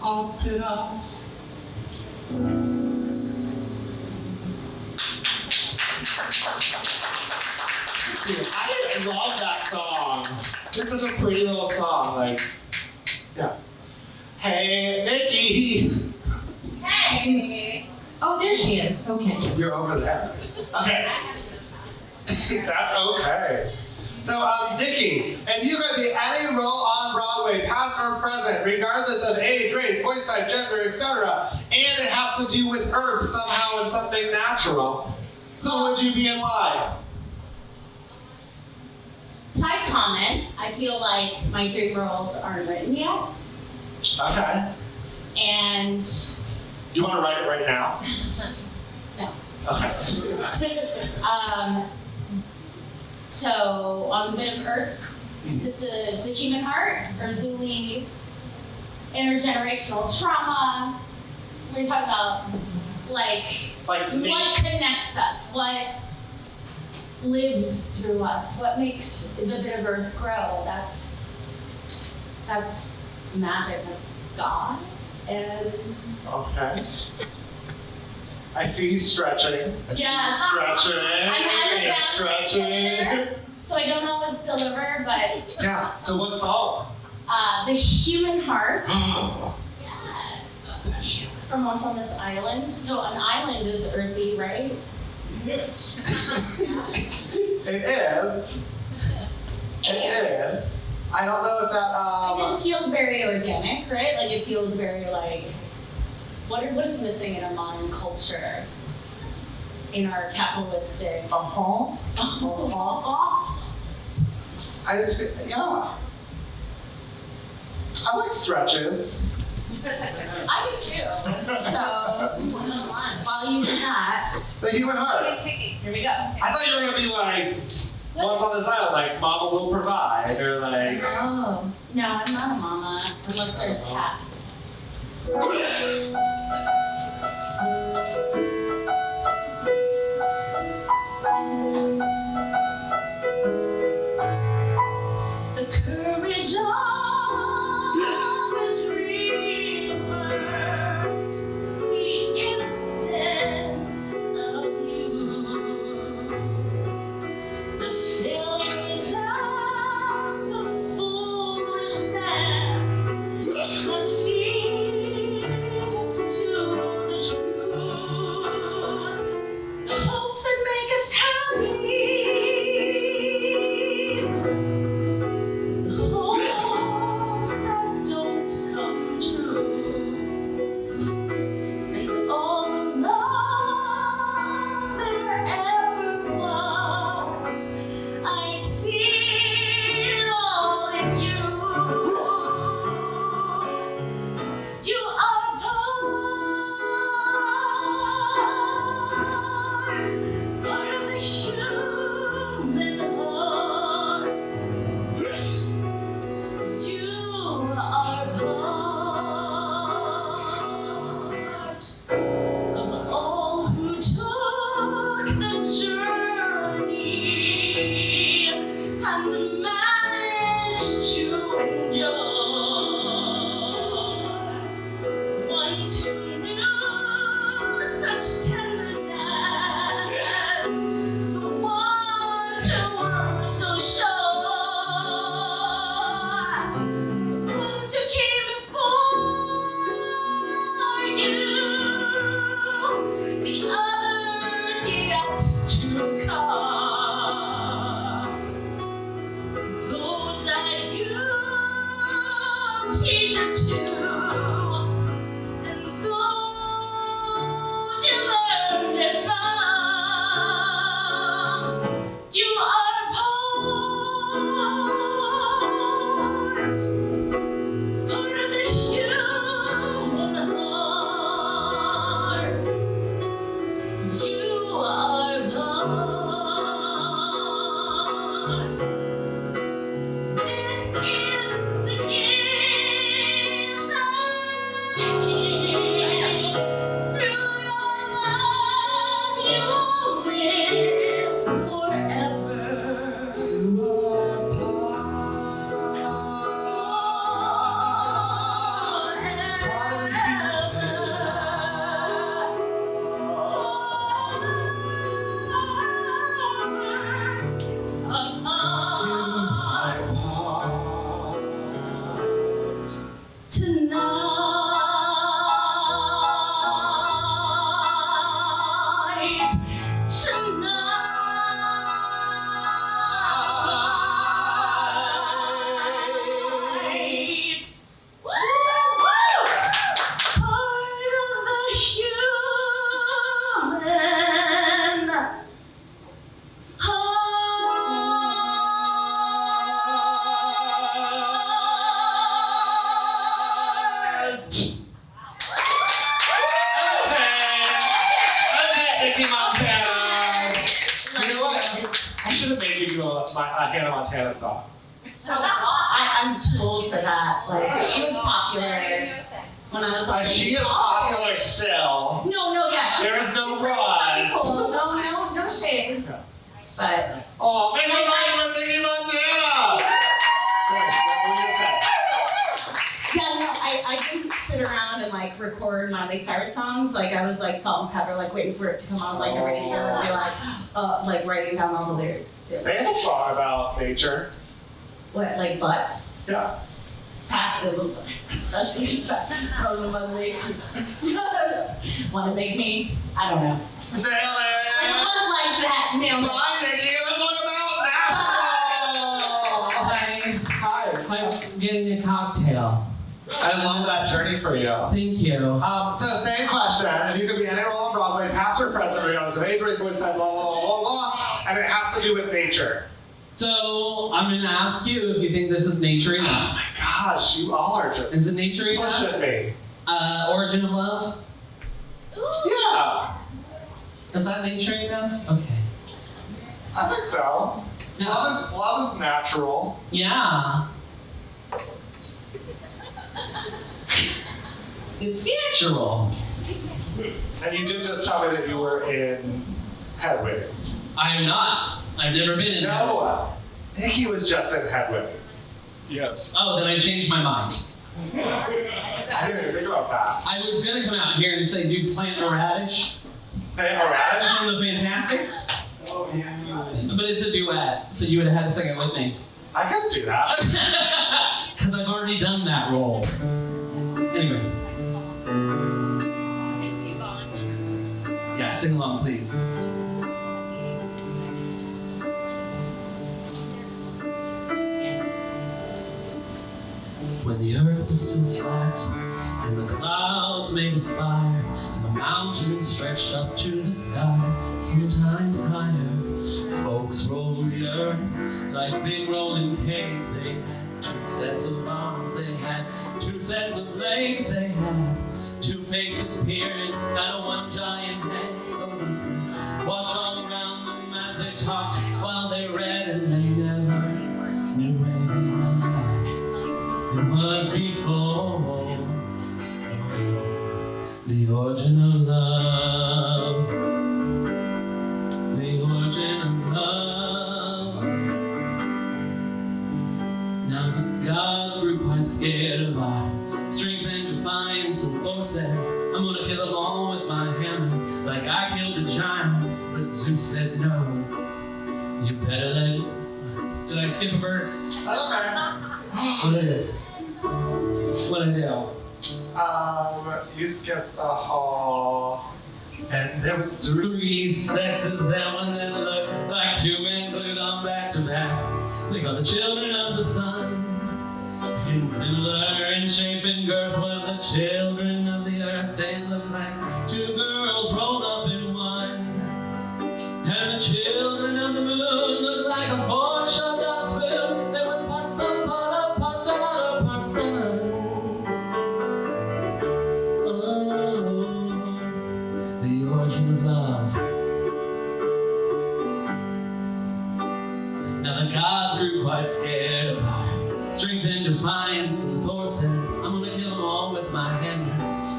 a bit of. I love that song. It's such a pretty little song. Like, yeah. Hey, Nikki. Hey! Oh, there she is. Okay. You're over there. Okay. That's okay. So, Nikki, and you can be any role on Broadway, past or present, regardless of age, race, voice type, gender, etc. And it has to do with Earth somehow and something natural. Who would you be and why? Side comment, I feel like my dream roles aren't written yet. Okay. And Do you want to write it right now? no. Okay. So on the bit of Earth, this is the human heart, Erzuli, intergenerational trauma. We're talking about like what connects us, what lives through us, what makes the bit of Earth grow. That's magic. That's God. And Okay. I see you stretching. I see Yeah. you stretching. I'm You're stretching. so I don't always deliver, but Yeah. So what song? the human heart. From Once on This Island. So an island is earthy, right? It is. It is. I don't know if that. It just feels very organic, right? Like it feels very like what is missing in our modern culture, in our capitalistic. I just feel, yeah. I like stretches. I do too. So while you do that, The human heart. here we go. I thought you were gonna be like, Once on This Island, like Mama will provide, or like. Oh no, I'm not a mama unless there's cats. The courage of a dreamer, the innocence of you, the failures of the foolishness that lead us to the truth. part of the human heart. You are part. This is the gift I give. Through your love, you will live forever. Tonight. Woo! Part of the human heart. Okay, Nikki Montana. You know what? I should have made you do a Hannah Montana song. I'm too old for that. Like, she was popular when I was like. She is popular still. No, yeah. There is no was. No shame. But Oh, make some noise for Nikki Montana! What were you gonna yeah, no, I didn't sit around and like record Miley Cyrus songs. Like I was like Salt and Pepper, like waiting for it to come on like the radio and be like writing down all the lyrics too. They have a song about nature. What, like butts? Yeah. Packed them, especially rolling by the lake. Wanna make me? I don't know. Nailed It it! wasn't like that, nailed it. Bye, Nikki. Let's talk about Nashville! Hi. I'm getting a cocktail. I love that journey for you. Thank you. So same question. If you could be any role on Broadway, past or present, regardless of age, race, voice type, blah, blah, blah, blah, blah, and it has to do with nature. So I'm gonna ask you if you think this is nature enough. Oh my gosh, you all are just Is it nature enough? pushing me. Origin of Love? Yeah, Is that nature enough? Okay. I think so. No. Love is natural. Yeah. It's natural. And you did just tell me that you were in Hedwig. I'm not. I've never been in heaven. No, Nikki was just in Hedwig. Yes. Oh, then I changed my mind. I didn't even think about that. I was gonna come out here and say, do plant a radish Hey, a radish? from the Fantastics, Oh, yeah. but it's a duet, so you would have had to sing it with me. I could do that. Because I've already done that role. Anyway. Yeah, sing along, please. When the earth was still flat, and the clouds made a fire, and the mountains stretched up to the sky, sometimes higher, folks rolled the earth like big rolling kegs. They had 2 sets of arms, they had 2 sets of legs, they had 2 faces peering out of one giant head, so they could watch all around them as they talked while they read, and they never knew anything like it was before. The origin of love, the origin of love. Now the gods grew quite scared of our strength and defiance, and both said, I'm gonna kill them all with my hammer, like I killed the giants. But Zeus said, no, you better let it. Did I skip a verse? Okay. What did I do? What did I do? You skipped the hall, and there was 3 sexes that one that looked like 2 men glued on back to back. They call the children of the sun. And similar in shape and girth was the children of the earth. They looked like 2 girls rolled up in one. And the children of the moon looked like a fork shoved on a spoon. There was part son, part of, part daughter, scared of her strength and defiance and force, and I'm gonna kill them all with my hammer,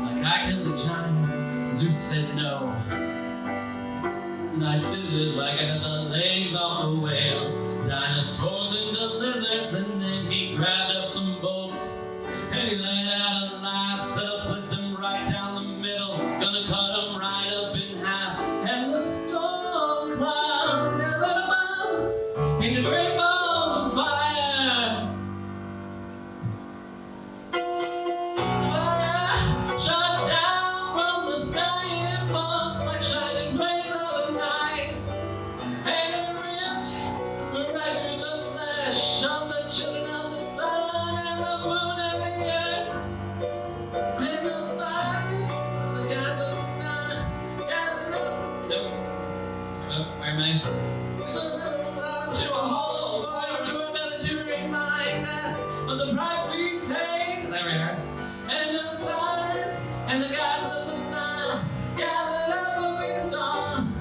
like I killed the giants. Zeus said no. Knife scissors, like I got the legs off the whales, dinosaurs into lizards, and then he grabbed up some bolts and he laid out a live cell, split them right down the middle, gonna cut them right up in half, and the storm clouds gathered above into great balls of fire. Fire shot down from the sky and falls like shining blades of a knife, and it ripped right through the flesh of the children of the sun and the moon and the earth. And the stars, the gods of the night, gathered up. Where am I? To a hollow fire, to a belly to remind us of the price we paid. Is that right? And the stars and the gods of the night gathered up a big storm,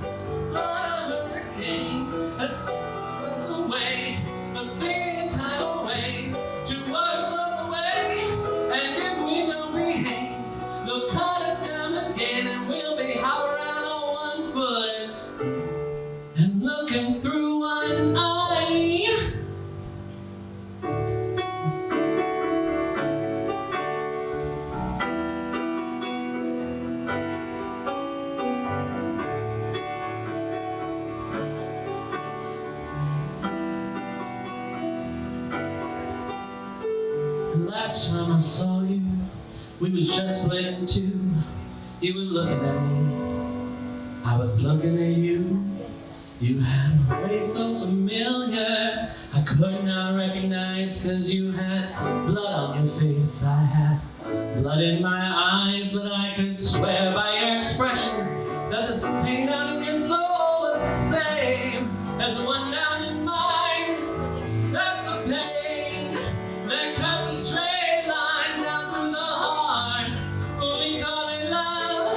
blood of a hurricane that threw us away, a singing tidal waves to wash us all away. And if we don't behave, they'll cut us down again, and we'll be hopping around on 1 foot and looking through one eye. The last time I saw you, we was just split in two. You was looking at me, I was looking at you. You had a way so familiar, I could not recognize, 'cause you had blood on your face. I had blood in my eyes, but I could swear by your expression that the pain down in your soul was the same as the one down in mine. That's the pain that cuts a straight line down through the heart. We call it love.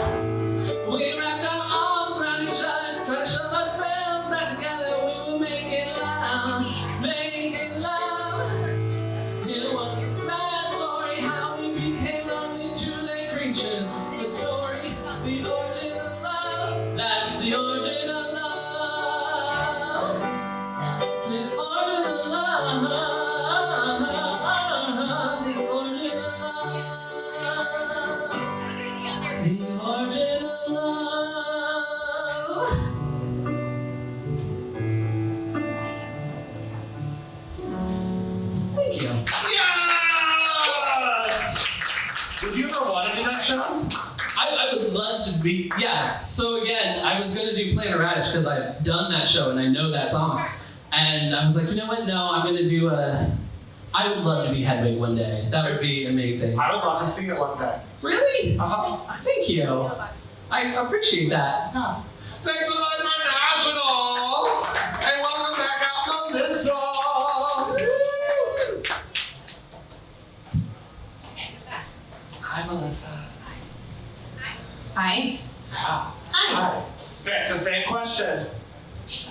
We wrapped our arms around each other, trying to shove ourselves back together. We were making love, making love. It was a sad story how we became lonely two-day creatures. The story, the origin of love. That's the origin of love. The origin of love. The origin of love. The origin of love. Thank you. Yes! Would you ever want to do that show? I would love to be, yeah. So again, I was gonna do Plain Radish because I've done that show and I know that song. And I was like, you know what? No, I'm gonna do I would love to be Hedwig one day. That would be amazing. I would love to see it one day. Really? Uh-huh. Thank you. I appreciate that. Yeah. Thanks so much for National! And welcome back out, Melissa! Hi, Melissa. Hi. Hi. Hi. Okay, it's the same question.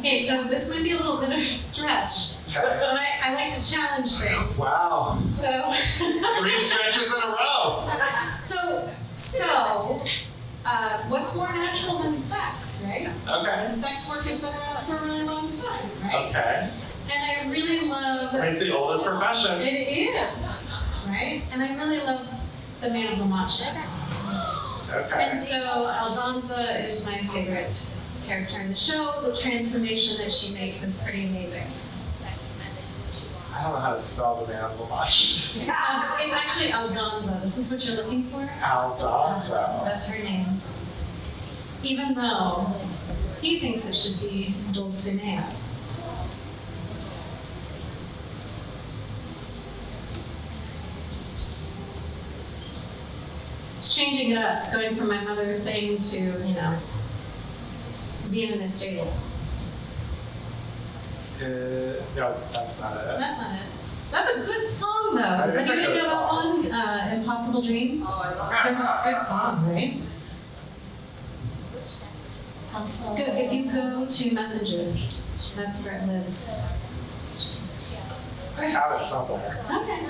Okay, so this might be a little bit of a stretch, Okay. but I like to challenge things. Wow. So, 3 stretches in a row. so, what's more natural than sex, right? Okay. And sex work has been around for a really long time, right? Okay. And I really love. It's the oldest profession. It is, right? And I really love the Man of La Mancha. Okay. And so Aldonza is my favorite character in the show. The transformation that she makes is pretty amazing. I don't know how to spell the Man of La Mancha. It's actually Aldonza. This is what you're looking for? Aldonza. That's her name. Even though he thinks it should be Dulcinea. It's changing it up. It's going from my mother thing to, being in a stable. No, that's not it. That's not it. That's a good song, though. That Does is a anybody good know that one? Impossible Dream? Oh, I love it. Good song, right? Good. If you go to Messenger, that's where it lives. I have it somewhere. Okay.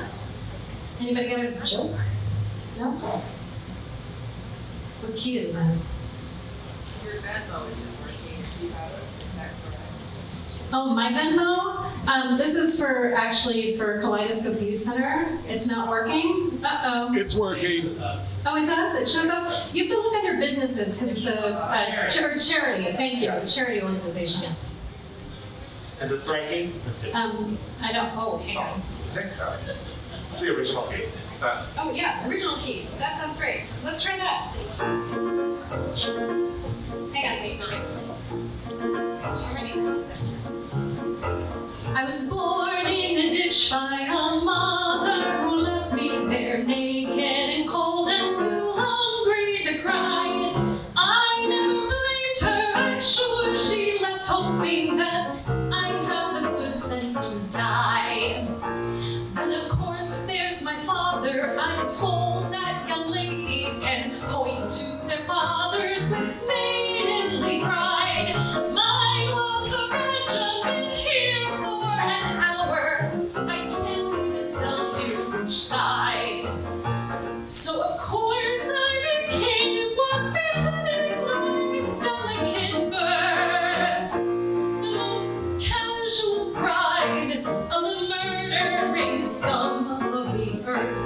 Anybody got a joke? No? What key is it in? Your Venmo isn't working. You have it. Is that correct? Oh, my Venmo? This is for Kaleidoscope Youth Center. It's not working. Uh-oh. It's working. Oh, it does? It shows up? You have to look under businesses because it's a charity. Thank you. Charity organization. Is it striking? I don't, oh, hang on. I think so. It's the original key. Oh, yeah, original keys. That sounds great. Let's try that. Hang on, wait. Ready? I was born in a ditch by a mother who left me there naked and cold and too hungry to cry. I never blamed her. I'm sure she left hoping that I'd have the good sense to die. Then of course there's my father. I'm told that young ladies can point to their fathers with maidenly pride. Mine was a regiment here for an hour. I can't even tell you which side. So of course I became what's befitting my delicate birth, the most casual pride of the murdering scum of the earth.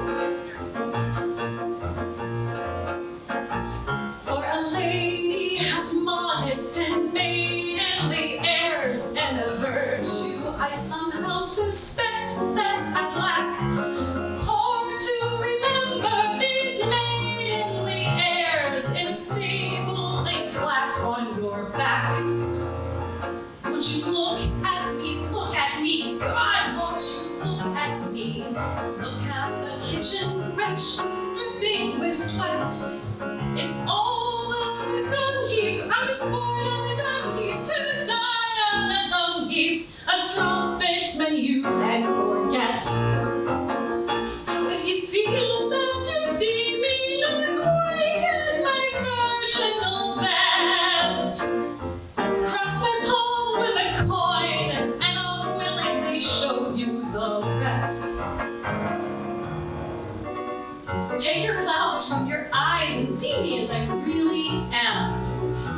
For a lady has modest and maidenly airs and a virtue I somehow suspect that I lack. It's hard to remember these maidenly airs in a stable lay flat on your back. Would you look at me, God, won't you look at me? Look at the kitchen wretch dripping with sweat. If all of the dung heap, I was born on a dung heap to die on a dung heap, a strumpet men use and forget. So if you feel that you see me not quite at my virginal best, cross my palm with a coin and I'll willingly show you the rest. Take your clouds from your eyes and see me as I really am.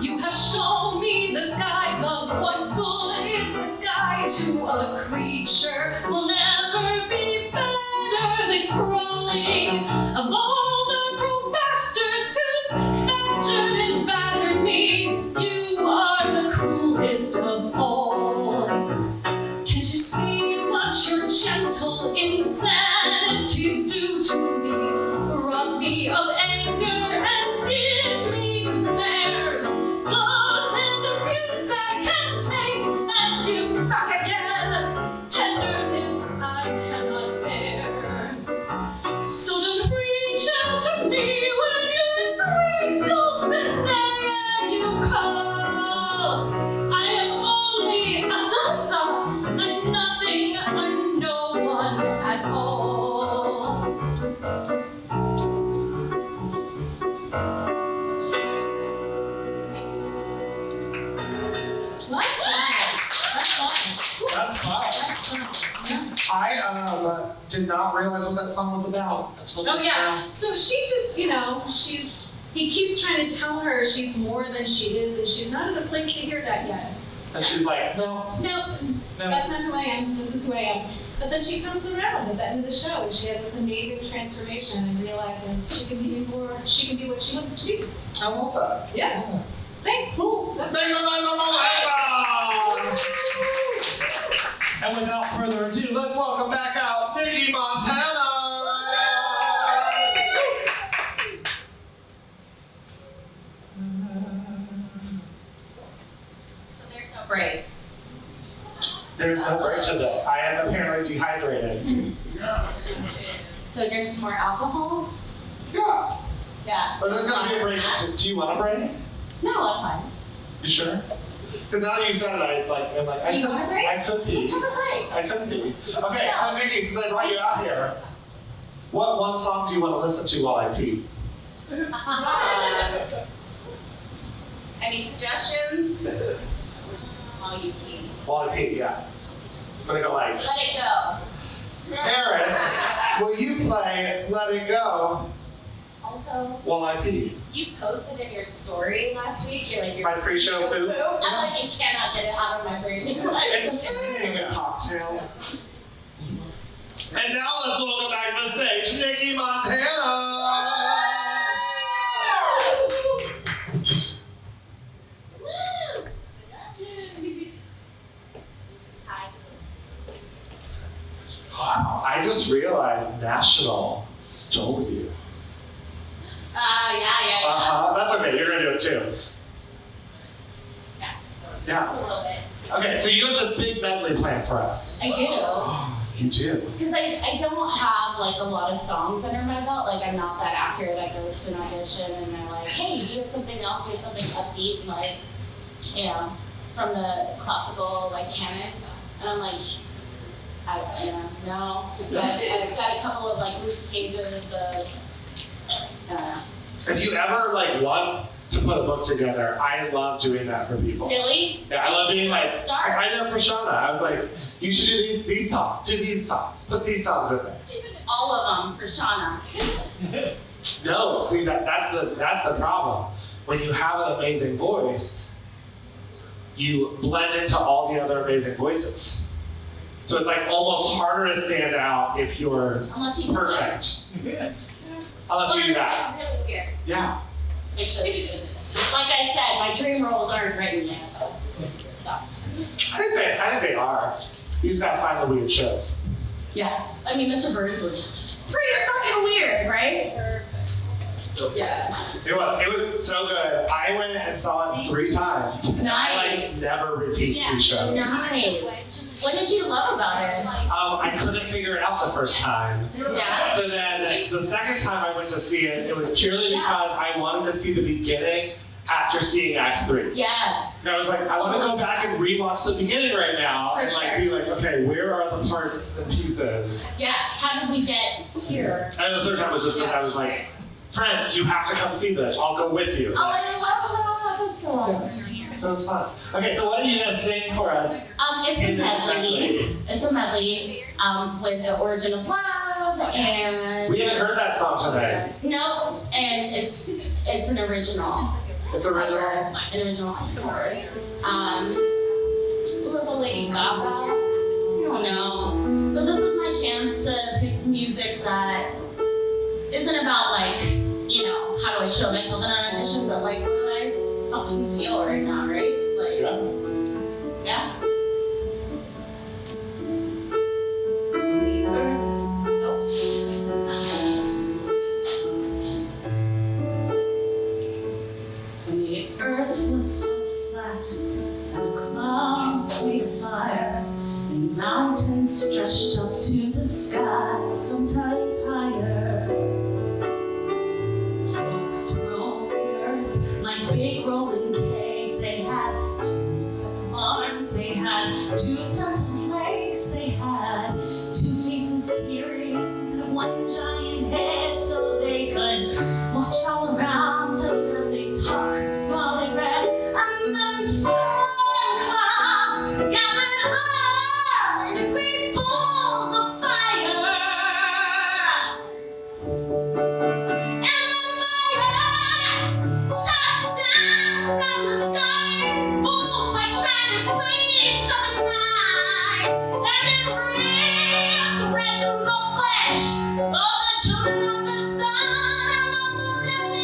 You have shown me the sky, but what good is the sky to a creature who'll never be better than crawling? Of all the cruel bastards who've badgered and battered me, you are the cruelest of all. Can't you see what your gentle insanities do to me? Rob me of anger and give me despairs. Blows and abuse I can take and give back again. Tenderness I cannot bear. So don't reach out to me when your sweet dulcinea you call. I am only a daughter. I'm nothing. I'm no one at all. That's fine. That's fun. I did not realize what that song was about until just Oh yeah. now. So she just, he keeps trying to tell her she's more than she is, and she's not in a place to hear that yet. And she's like, no, No, no. that's not who I am. This is who I am. But then she comes around at the end of the show, and she has this amazing transformation and realizes she can be what she wants to be. I love that. Yeah. I love that. Thanks. Cool. That's Thank you guys for Melissa! And without further ado, let's welcome back out Nikki Montana! So there's no break. There's no break today. I am apparently dehydrated. So drink some more alcohol? Yeah. Yeah. But there's gonna be a break. Do you want a break? No, I'm fine. You sure? Because now that you said it, Do you want a break? I could be. Let's have a break. I could be. Okay, so Nikki, since I brought you out here, what one song do you want to listen to while I pee? Any suggestions? Oh, you see. While I pee, yeah. I'm gonna go like, Let it go. Harris, will you play Let It Go Also, while I pee? you posted in your story last week, you're like, your My pre-show poop? I'm like, you cannot get it out of my brain. It's a thing, cocktail. And now let's welcome back to the stage, Nikki Montana! Wow, I just realized National stole you. Yeah. That's okay, you're gonna do it too. Yeah. Yeah. A little bit. Okay, so you have this big medley planned for us. I do. You do? Because I don't have like a lot of songs under my belt. Like I'm not that actor that goes to an audition and they're like, hey, do you have something else? Do you have something upbeat and like, you know, from the classical like canon? And I'm like, no. But I've got a couple of like loose pages of, I don't know. If you ever like want to put a book together, I love doing that for people. Really? Yeah, I love being like, Start. I know for Shauna, I was like, you should do these songs, do these songs, put these songs in there. All of them for Shauna. No, see that's the problem. When you have an amazing voice, you blend into all the other amazing voices. So it's like almost harder to stand out if you're Unless you perfect. Unless you do that. Really weird. Yeah. Actually, like I said, my dream roles aren't written yet. So. I think they are. You just gotta find the weird shows. Yeah. I mean, Mr. Burns was pretty fucking weird, right? Yeah. It was so good. I went and saw it 3 times. Nice. I never repeat these shows. Nice. What did you love about it? I couldn't figure it out the first time. Yeah. So then the second time I went to see it, it was purely because I wanted to see the beginning after seeing Act 3. Yes. And I was like, I want to go back and rewatch the beginning right now For and like sure. be like, okay, where are the parts and pieces? Yeah. How did we get here? And the third time was just because I was like, friends, you have to come see this. I'll go with you. Oh, I love that. That's so awesome. That was fun. Okay, so what are you gonna sing for us? It's a In this medley. It's a medley with the Origin of Love and We haven't heard that song today. no, and it's an original. It's original. An original cover. Little Lady Gaga. I don't know. So this is my chance to pick music that isn't about like, you know, how do I show myself in an audition, but like what do I fucking feel right now, right? Like, yeah. When the earth was still flat and the clouds made of fire and mountains stretched up to the sky, sometimes higher. Folks roamed the earth like big rolling kegs. They had 2 sets of arms, they had 2 sets of legs, they had 2 faces peering out of 1 giant head, so they could watch all around them as they talk while they read. And then storm clouds gathered up into great balls of fire. And the fire shot down from the sky, bolts like shining blades of a knife, and it ripped right through the flesh of the children of the sun and the moon and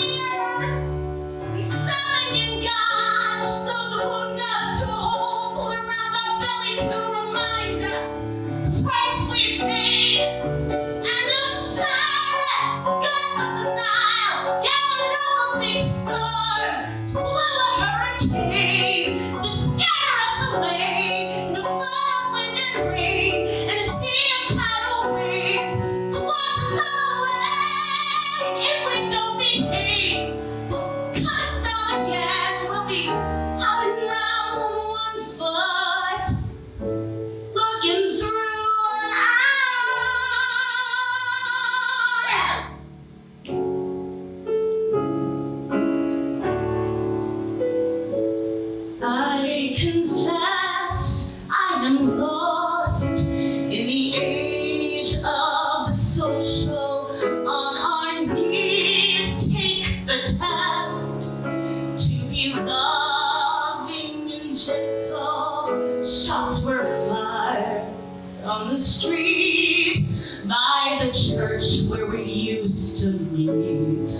to meet.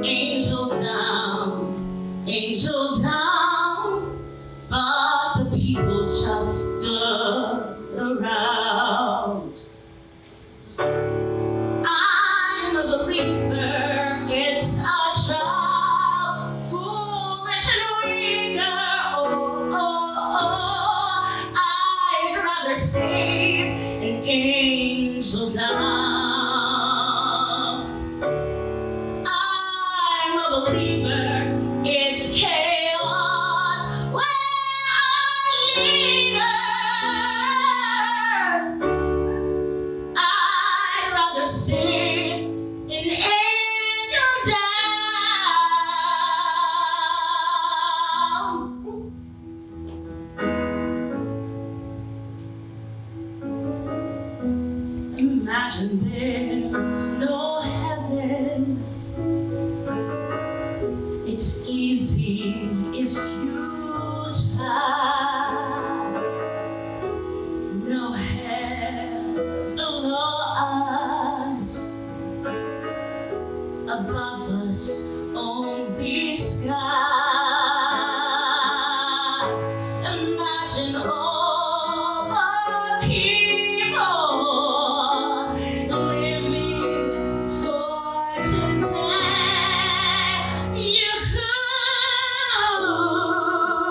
Angel down, but the people just stood around. I'm a believer, it's a trial, foolish and weaker. I'd rather save an angel down. I'm a believer, it's chaos, we're leaders. I'd rather save an angel down. Imagine there's no heaven. It's easy if you try. No hair below us, above us only sky. Imagine all the people living for today.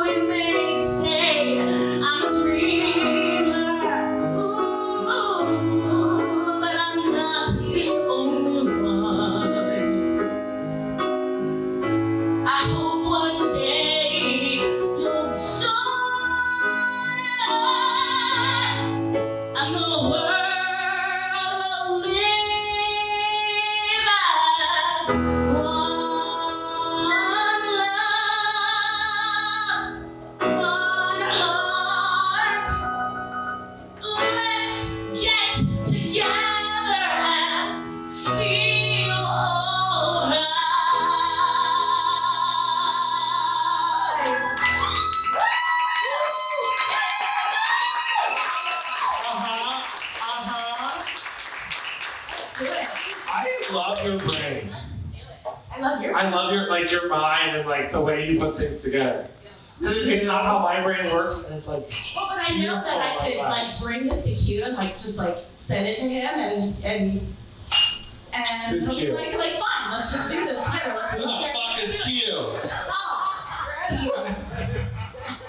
You may say I'm a dreamer, but I'm not the only one. I hope one day you'll join us, and the world will live as one love, one heart. Let's get together and feel alright. Let's do it. I love your brain. I love your. I love your mind and like the way you put things together. It's not how my brain works, and it's like. Well, but I know that I could like bring this to Q and like just like send it to him and It's he'll be cute. like fine, let's just do this together. Let's Who the fuck is Q? Oh,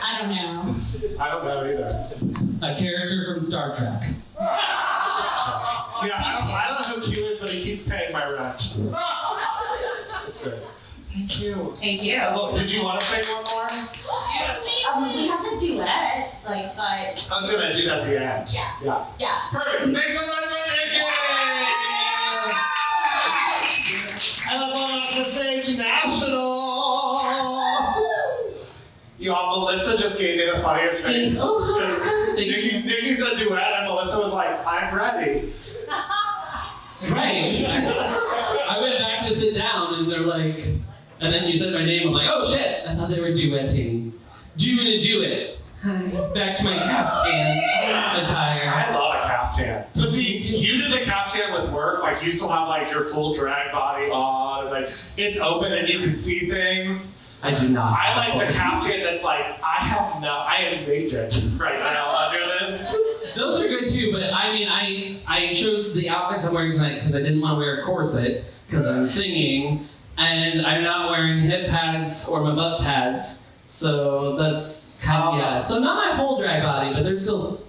I don't know. I don't know either. A character from Star Trek. Yeah, I don't know who Q is, but he keeps paying my rent. It's good. Thank you. Thank you. Oh, did you want to say one more? We have a duet, like, but I was gonna do that at the end. yeah, Yeah. yeah. Perfect. Make some noise for Nikki! And let's welcome up to the stage, National. Y'all, Melissa just gave me the funniest face. Nikki said duet, and Melissa was like, I'm ready. Right. I went back to sit down and they're like, and then you said my name, I'm like, oh shit, I thought they were duetting. Doing a duet. Back to my caftan attire. I love a caftan. But see, you do the caftan with work, like you still have like your full drag body on, and like it's open and you can see things. I do not. I like the caftan that's like, I am naked right now under this. Those are good too, but I mean, I chose the outfits I'm wearing tonight because I didn't want to wear a corset because I'm singing, and I'm not wearing hip pads or my butt pads, so that's kind of, yeah. So not my whole drag body, but there's still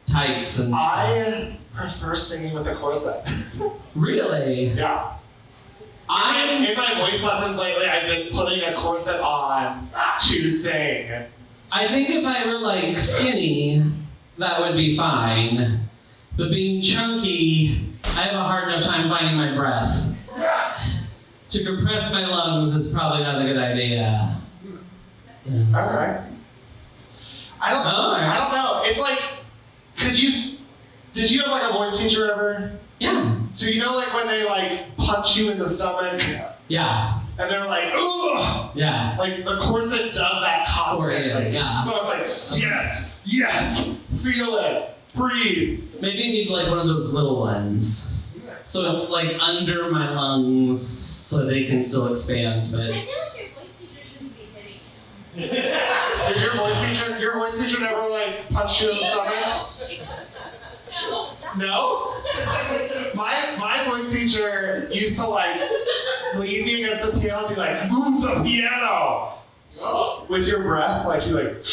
tights and stuff. I prefer singing with a corset. Really? Yeah. In my voice lessons lately, I've been putting a corset on to sing. I think if I were like skinny, that would be fine. But being chunky, I have a hard enough time finding my breath. To compress my lungs is probably not a good idea. Alright. I don't know. It's like, did you have like a voice teacher ever? Yeah. So you know like when they like punch you in the stomach? Yeah. And they're like, ugh! Yeah. Like the corset does that constantly. Yeah. So I'm like, yes, feel it, breathe. Maybe you need like one of those little ones. So it's like under my lungs so they can still expand, but... I feel like your voice teacher shouldn't be hitting you. Did your voice teacher never like punch you in the stomach? No? My voice teacher used to like lean me against the piano and be like, move the piano! With your breath, like you like...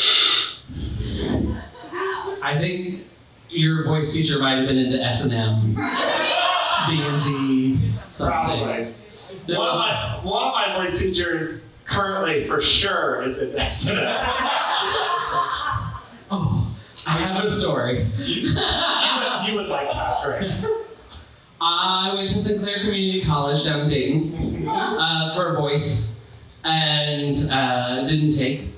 I think your voice teacher might have been into S&M, B&D, something. Probably. One of my voice teachers currently, for sure, is in S&M. Oh, I have a story. You would like Patrick. I went to St. Clair Community College down in Dayton for voice and didn't take.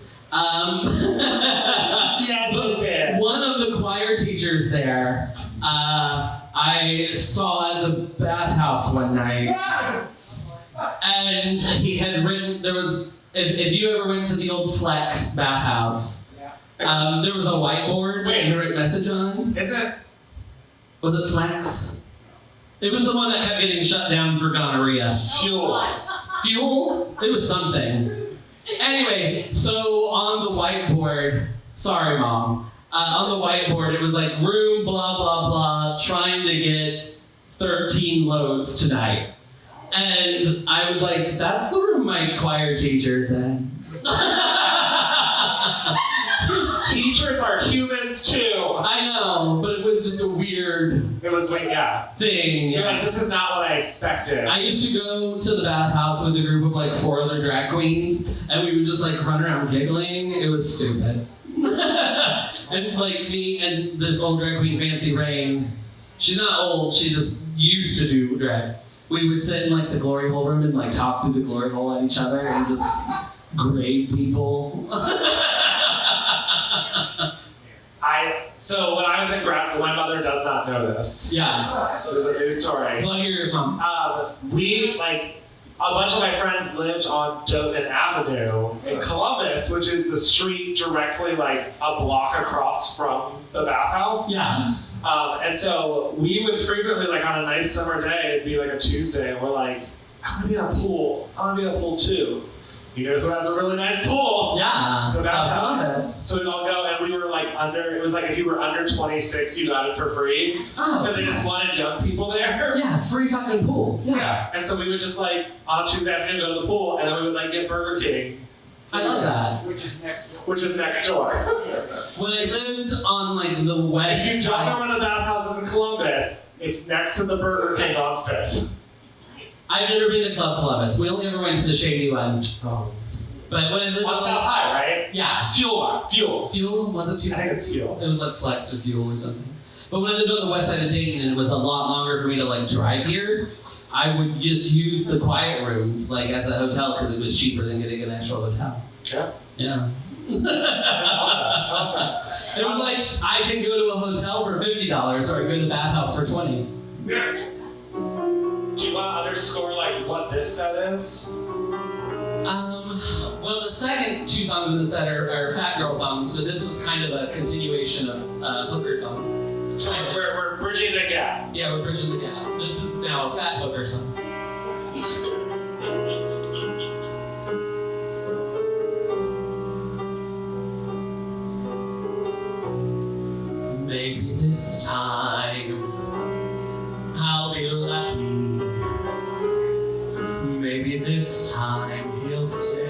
Yes, you did. One of the choir teachers there, I saw at the bathhouse one night, and he had written, there was, if you ever went to the old Flex bathhouse, there was a whiteboard that he wrote a message on. Was it Flex? It was the one that kept getting shut down for gonorrhea. Fuel? It was something. Anyway, so on the whiteboard, sorry mom, on the whiteboard it was like room blah blah blah trying to get 13 loads tonight. And I was like, that's the room my choir teacher's in. Teachers are humans too. I know, but it was just a weird thing. You're like, this is not what I expected. I used to go to the bathhouse with a group of like 4 other drag queens, and we would just like run around giggling. It was stupid. And like me and this old drag queen, Fancy Rain, she's not old, she just used to do drag. We would sit in like the glory hole room and like talk through the glory hole at each other and just grade people. So when I was in grad school, my mother does not know this. Yeah. This is a new story. Well, here's mom. We, like, a bunch of my friends lived on Doten Avenue in Columbus, which is the street directly, like, a block across from the bathhouse. Yeah. And so we would frequently, like, on a nice summer day, it'd be like a Tuesday, and we're like, I want to be in a pool. I want to be in a pool too. You know who has a really nice pool? Yeah. The bathhouse. So we'd all go, and we were like it was like if you were under 26, you got it for free. Oh. Because they just wanted young people there. Yeah, free fucking pool. Yeah. And so we would just like, on Tuesday afternoon, go to the pool, and then we would like get Burger King. I love that. Which is next door. Which is next door. When I lived on like the west If you don't know side, where the bathhouse is in Columbus, it's next to the Burger King on 5th. I've never been to Club Columbus. We only ever went to the shady one. Oh. But when I lived On South High, right? Yeah. Fuel. Fuel? Was it Fuel? I think it's Fuel. It was like Flex or Fuel or something. But when I lived on the west side of Dayton and it was a lot longer for me to like drive here, I would just use the quiet rooms like as a hotel because it was cheaper than getting an actual hotel. Yeah. Yeah. It was like, I can go to a hotel for $50 or I can go to the bathhouse for $20. Do you want to underscore like what this set is? Well, the second 2 songs in the set are Fat Girl songs, but this was kind of a continuation of hooker songs. So we're bridging the gap. Yeah, we're bridging the gap. This is now a fat hooker song. Maybe this time I'll be lucky. Maybe this time he'll stay.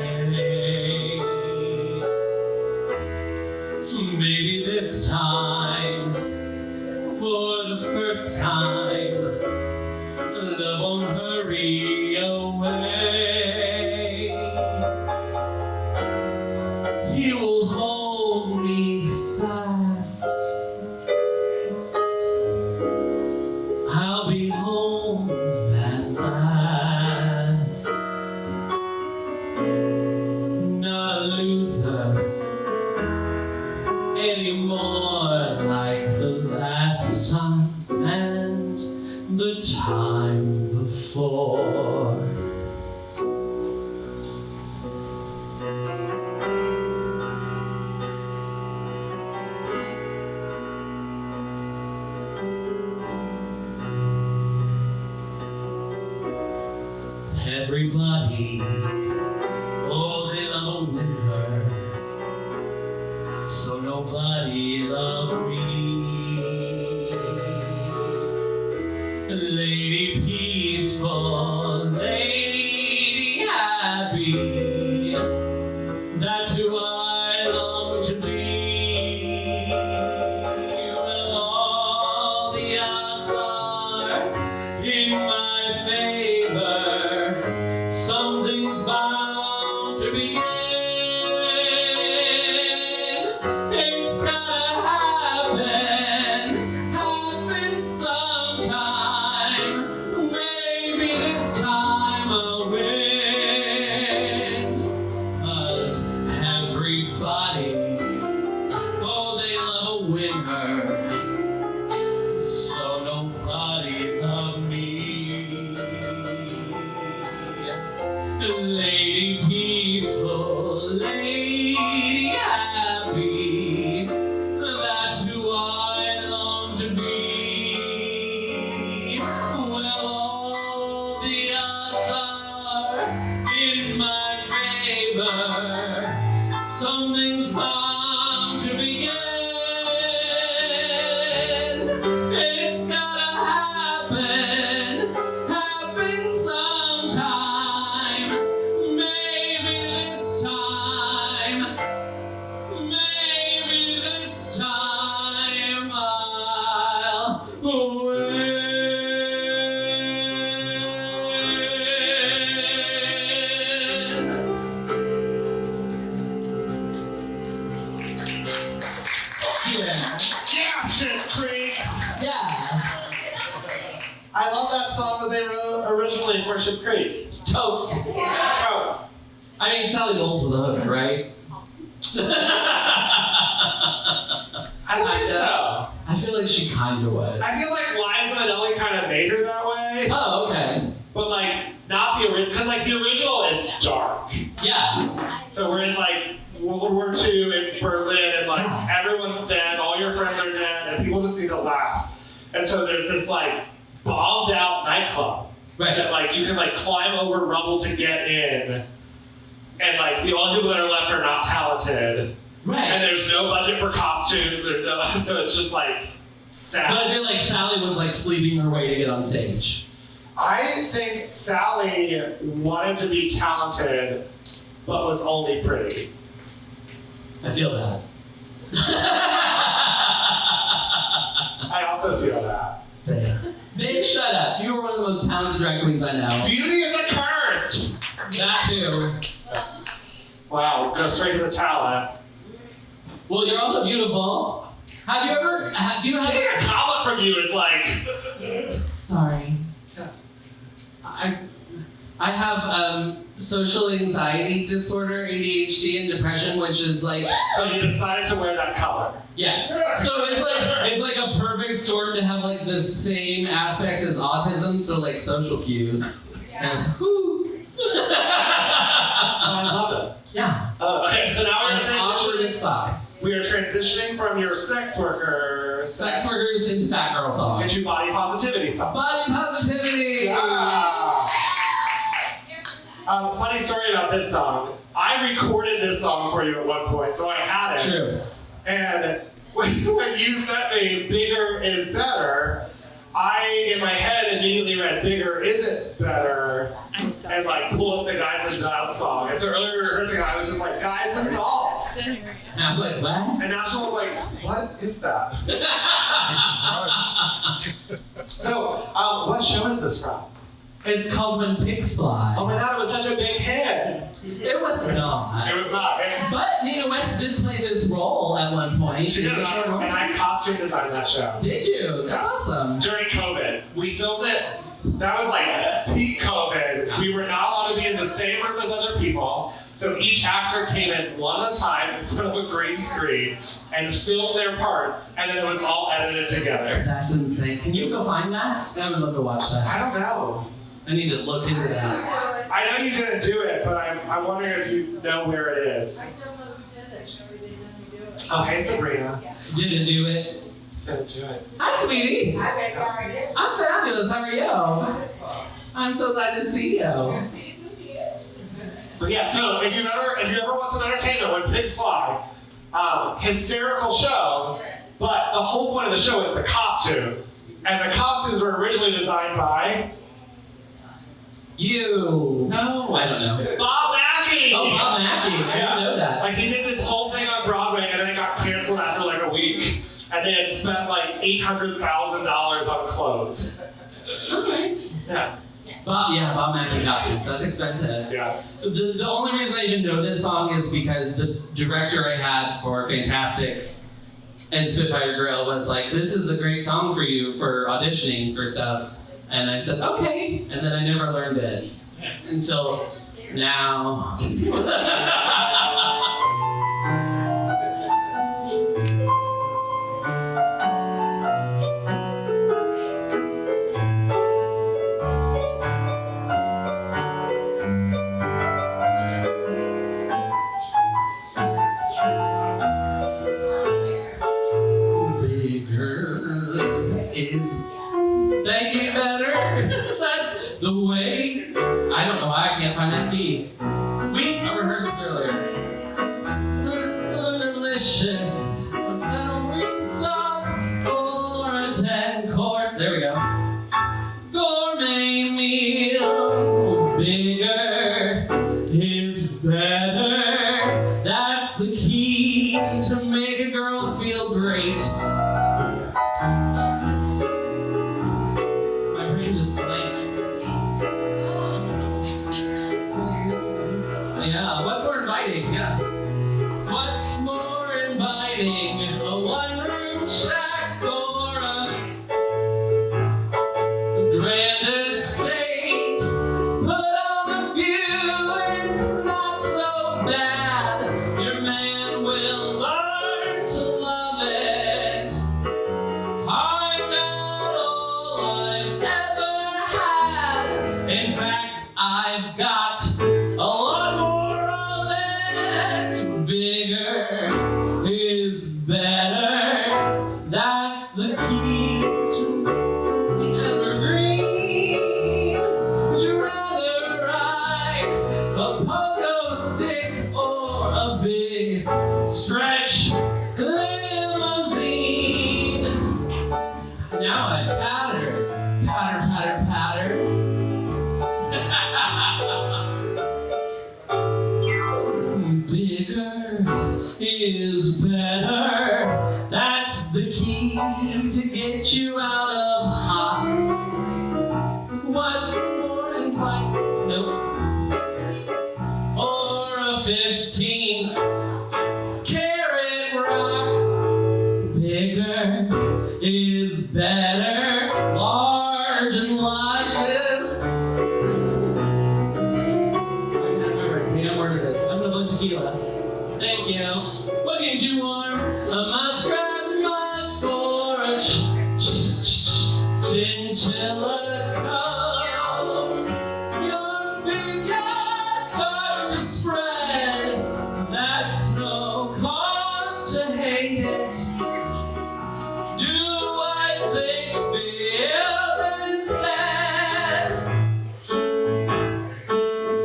Maybe this time, for the first time, love won't hurry away. He will hold me fast. I'll be home at last. Not a loser anymore like the last time and the time before. Everybody, oh, they love a winner, so nobody loved me. Lady peaceful, lady happy, that's who I long to be. Well, all the odds are in my favor, something's bound to begin. It's gotta happen sometime. Maybe this time I'll win. 'Cause everybody, oh, they love a winner, so nobody loved me. Lady peaceful, lady happy, that's who I long to be. Well, all the odds are in my favor, something's bound to begin. It's gotta happen sometime. Maybe this time I'll win. Yeah, Schitt's Creek. Yeah. I love that song that they wrote originally for Schitt's Creek. Totes. Totes. I mean, Sally Bowles was a hooker, right? I don't think so. I feel like she kind of was. I feel like Liza Minnelli kind of made her that way, Oh, okay. but like not the original, because like the original is dark. Yeah. So we're in like World War II in Berlin, and like everyone's dead, all your friends are dead, and people just need to laugh. And so there's this like bombed out nightclub Right. that like you can like climb over rubble to get in, and like the only people that are left are not talented. And Right. there's no budget for costumes. There's no, so it's just like sad. But I feel like Sally was like sleeping her way to get on stage. I think Sally wanted to be talented, but was only pretty. I feel that. I also feel that. Say. Bitch, shut up. You were one of the most talented drag queens I know. Beauty is a curse. That too. Wow, go straight to the talent. Well, you're also beautiful. Have you ever? Do you Getting have? a comment from you is like. Sorry. I have social anxiety disorder, ADHD, and depression, which is like. So you decided to wear that color. Yes. So it's like a perfect storm to have like the same aspects as autism. So like social cues. And, whoo. I love it. Yeah. Okay, so now we're It's awkward as fuck. We are transitioning from your sex worker Sex workers into fat girl songs. into body positivity song. Body positivity. Yeah. Funny story about this song. I recorded this song for you at one point, so I had it. True. And when you sent me "Bigger is Better," I, in my head, immediately read "Bigger isn't better," and like pulled up the Guys and Dolls song. And so earlier rehearsing, I was just like, "Guys and Dolls," And I was like, what? and National was like, "What is that?" So, what show is this from? It's called When Pigs Fly. Oh my God, it was such a big hit. It was not. It was not. But Nina West did play this role at one point. She did, and I costume designed that show. Did you? That's awesome. During COVID, we filmed it. That was like peak COVID. We were not allowed to be in the same room as other people. So each actor came in one at a time in front of a green screen and filmed their parts, and then it was all edited together. That's insane. Can you go find that? I would love to watch that. I don't know. I need to look into that. I know you didn't do it, but I'm wondering if you know where it is. I don't know who did it. Shelly didn't know who did it. Oh, hey Sabrina. Didn't do it. Didn't do it. Hi, sweetie. I bet you already did. I'm fabulous. How are you? I'm so glad to see you. But yeah, so if you ever want some entertainment when pigs fly, hysterical show, but the whole point of the show is the costumes. And the costumes were originally designed by You. No. I don't know. Bob Mackie! Oh, Bob Mackie. I didn't know that. Like he did this whole thing on Broadway and then it got canceled after like a week. And they had spent like $800,000 on clothes. Okay. Yeah. Bob Mackie costumes. That's expensive. Yeah. The only reason I even know this song is because the director I had for Fantastics and Spitfire Grill was like, this is a great song for you for auditioning for stuff. And I said, okay. And then I never learned it until now. Thank you better. That's the way. I don't know why I can't find that key. I rehearsed this earlier. Delicious. A celery stalk or a 10-course. There we go. Gourmet meal. Bigger is better. That's the key to make a girl feel great. Yeah, what's more inviting? Yeah. What's more inviting? A one-room shack or a grand estate? Put on a few, it's not so bad. Your man will learn to love it. I'm not all I've ever had. In fact, I've got a lot more of it. Bigger is better. That's the key to evergreen. Would you rather ride a pogo stick or a big stretch limousine? Now I patter. Bigger is better. That's the key to get you out of hot. What's more than white? Nope. Or a 15-carat rock. Bigger is better. Large and luscious. Tequila. Thank you. What gets you warm? A muskrat muff for a chinchilla coat. Your finger starts to spread. That's no cause to hate it. Do what they feel instead.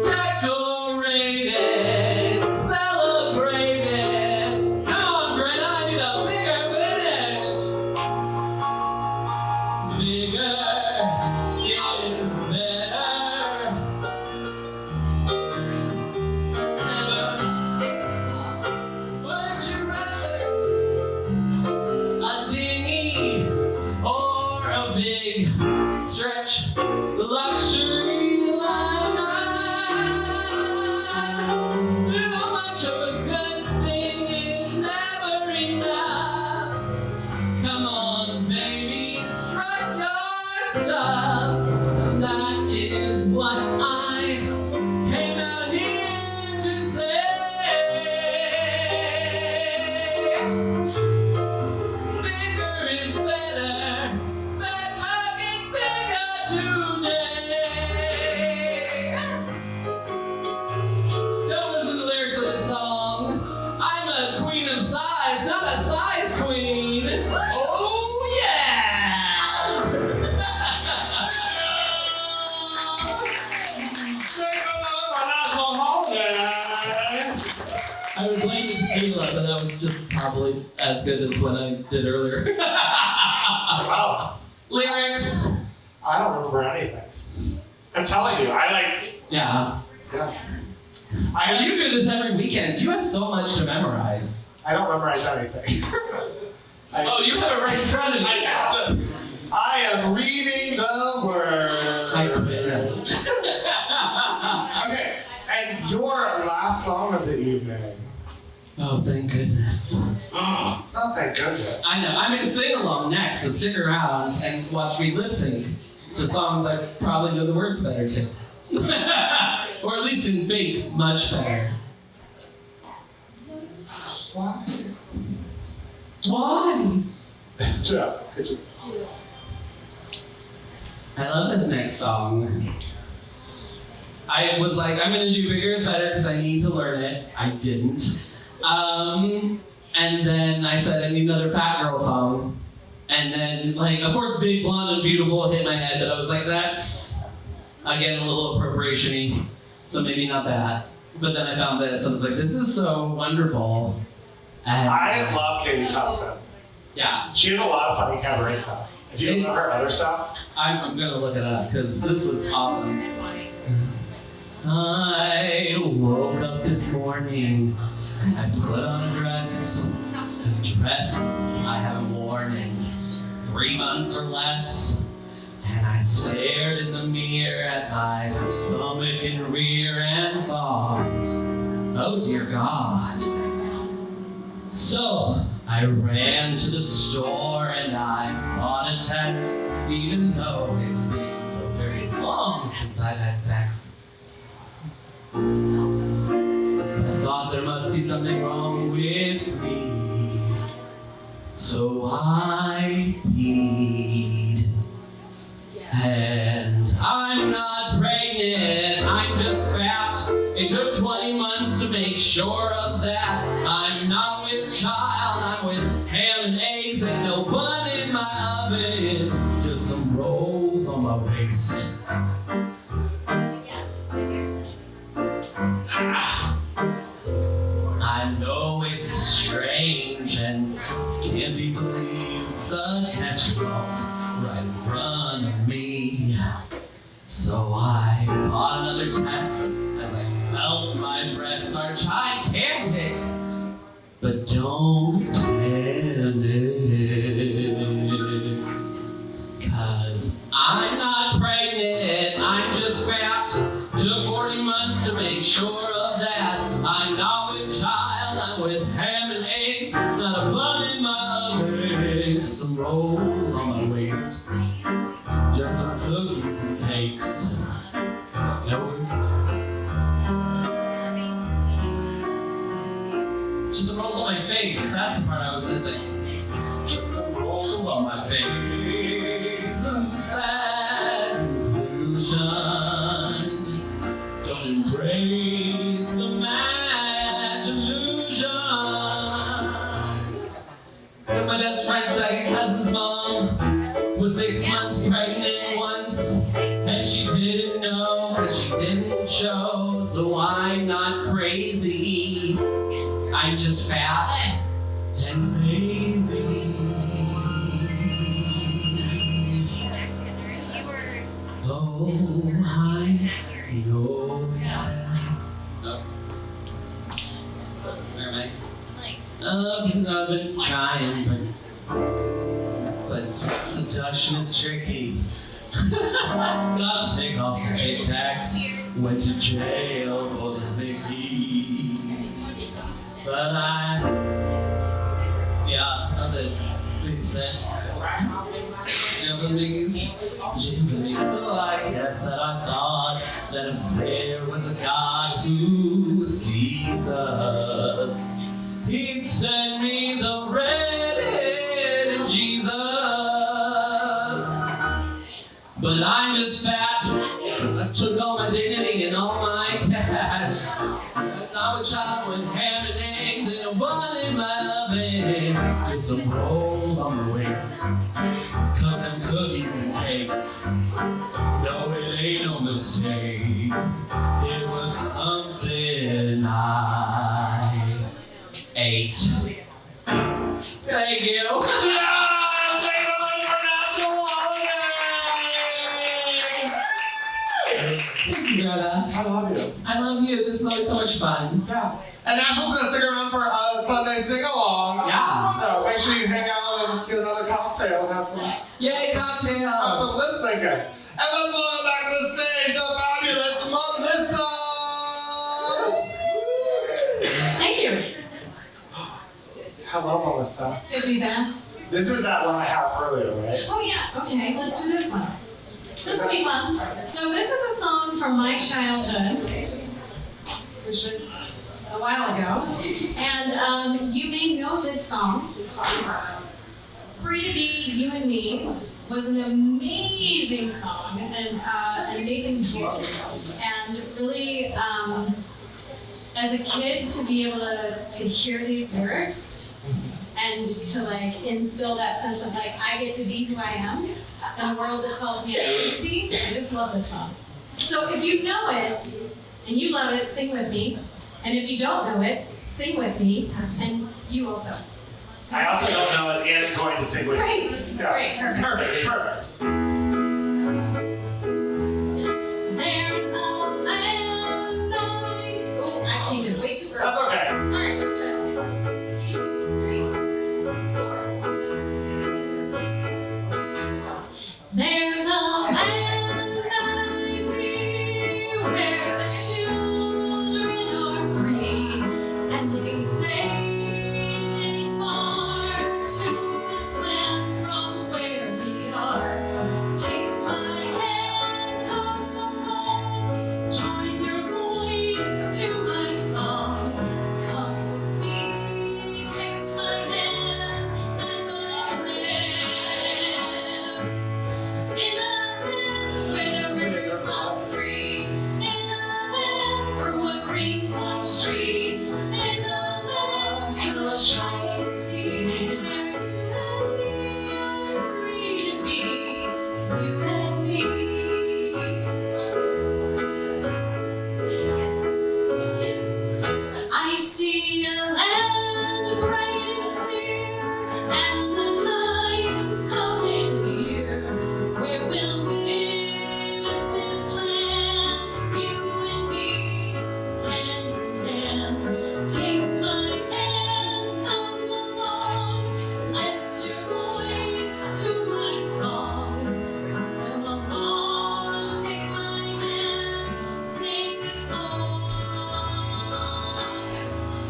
Decorate it. Stretch the luxury line. Too much of a good thing is never enough. Come on, baby, strut your stuff. That is what I came out here to say. Bigger is better. Don't listen to the lyrics of this song. I'm a queen of size, not a size queen. Oh yeah! national holiday. I would blame the tequila, but that was just probably as good as what I did earlier. Wow. Lyrics. I don't remember anything. I'm telling you, Yeah. And you do this every weekend. You have so much to memorize. I don't memorize anything. Oh, you have it right in front of me. I am reading the word. I quit. Okay, and your last song of the evening. Oh, thank goodness. Oh, thank goodness. I know. I'm in sing along next, so stick around and watch me lip sync to songs I probably know the words better to. Or at least in fake, much better. Why? Why? Yeah, I love this next song. I was like, I'm gonna do Bigger is Better because I need to learn it. I didn't. And then I said I need another Fat Girl song. And then, of course, Big, Blonde, and Beautiful hit my head, but I was like, that's, again, a little appropriation-y. So maybe not that. But then I found this, and I was like, this is so wonderful. And, I love Katie Thompson. Yeah. She has a lot of funny cabaret stuff. Do you know her other stuff? I'm gonna look it up, because this was awesome. I woke up this morning, and I put on a dress. A dress I haven't worn in 3 months or less. And I stared in the mirror at my stomach and rear and thought, oh dear God. So I ran to the store and I bought a test, even though it's been so very long since I've had sex. I thought there must be something wrong with me. So I peed. And I'm not pregnant, I'm just fat. It took 20 months to make sure of that. I'm not with child, I'm with ham and eggs. Ain't no bun in my oven, just some rolls on my waist. I know it's strange and can't be believed, the test results right in front of me. So I bought another test as I felt my breasts are gigantic, but don't panic, 'cause I'm not pregnant, I'm just fat. Took 40 months to make sure of that. I'm not with child, I'm with ham and eggs. Not a bun in my oven, just some rolls on my waist. Just some cookies and cakes. Just some rolls on my face, that's the part I was missing. Just some rolls on my face. Sad conclusion. Don't embrace the mad delusion. With my best friend's second cousin's mom was 6 months pregnant once, and she didn't know that she didn't show. So I'm not crazy, I'm just fat and lazy. Oh, I know. Oh. Where am I? I've been trying, but seduction is tricky. Got sick off the Tic Tacs, went to jail for the Mickey. But something pretty sad. Jimmy's, so I guess that I thought that if there was a God who sees us, He'd send me the red-headed Jesus. But I'm just fat. I took all my dignity and all my cash. I'm a child with ham and eggs and a bun in my oven. Just some rolls on the waist. 'Cause them cookies and cakes, no, it ain't no mistake. 9, 8. Thank you. Thank you, Gretta. I love you. I love you. This is always so much fun. Yeah. And Ashley's gonna stick around for a Sunday sing-along. Yeah. So make sure you hang out and get another cocktail and have some Yay, cocktails. lip syncing. And let's welcome back to the stage the fabulous Melissa. Thank you. Hello, Melissa. It's good to be back. This is that one I had earlier, right? Oh yeah, okay, let's do this one. This will be fun. So this is a song from my childhood, which was a while ago. And you may know this song. Free to Be You and Me was an amazing song and an amazing book. And really, as a kid, to be able to hear these lyrics and to like instill that sense of like, I get to be who I am in a world that tells me I can't be, I just love this song. So if you know it and you love it, sing with me. And if you don't know it, sing with me, and you also. So, I also don't know it and I'm going to sing with you. great, Yeah. great, perfect. Perfect. There's a land nice. Oh, I came in way too early. That's okay. All right, let's try this. 3, 4. There's a land I see where the children are free, and they say they far to this land from where we are. Take my hand, come along, join your voice to my song. Come with me, take my hand, and we'll live in a land where the rivers run free, in a land from a green palm tree, in a land to the shining sea, where you and me are free to be, you and me. I see a land bright and clear, and the time's coming near, where we'll live in this land, you and me, hand in hand. Take my hand, come along, lend your voice to my song. Come along, take my hand, sing a song.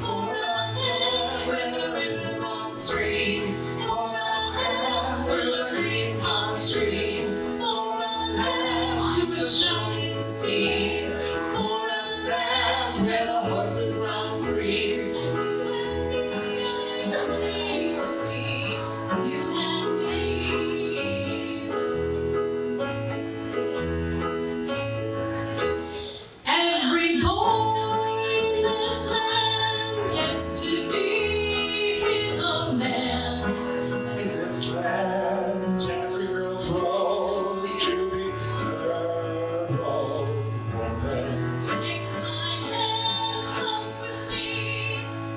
For a land where the river runs free, for a land where the green palms tree, for a land to a shining sea, for a land where the horses run free. You and me are free to be, you and me. Every boy in this land gets to be his own man. In this land, every girl grows to be her own woman. Take my hand, come with me,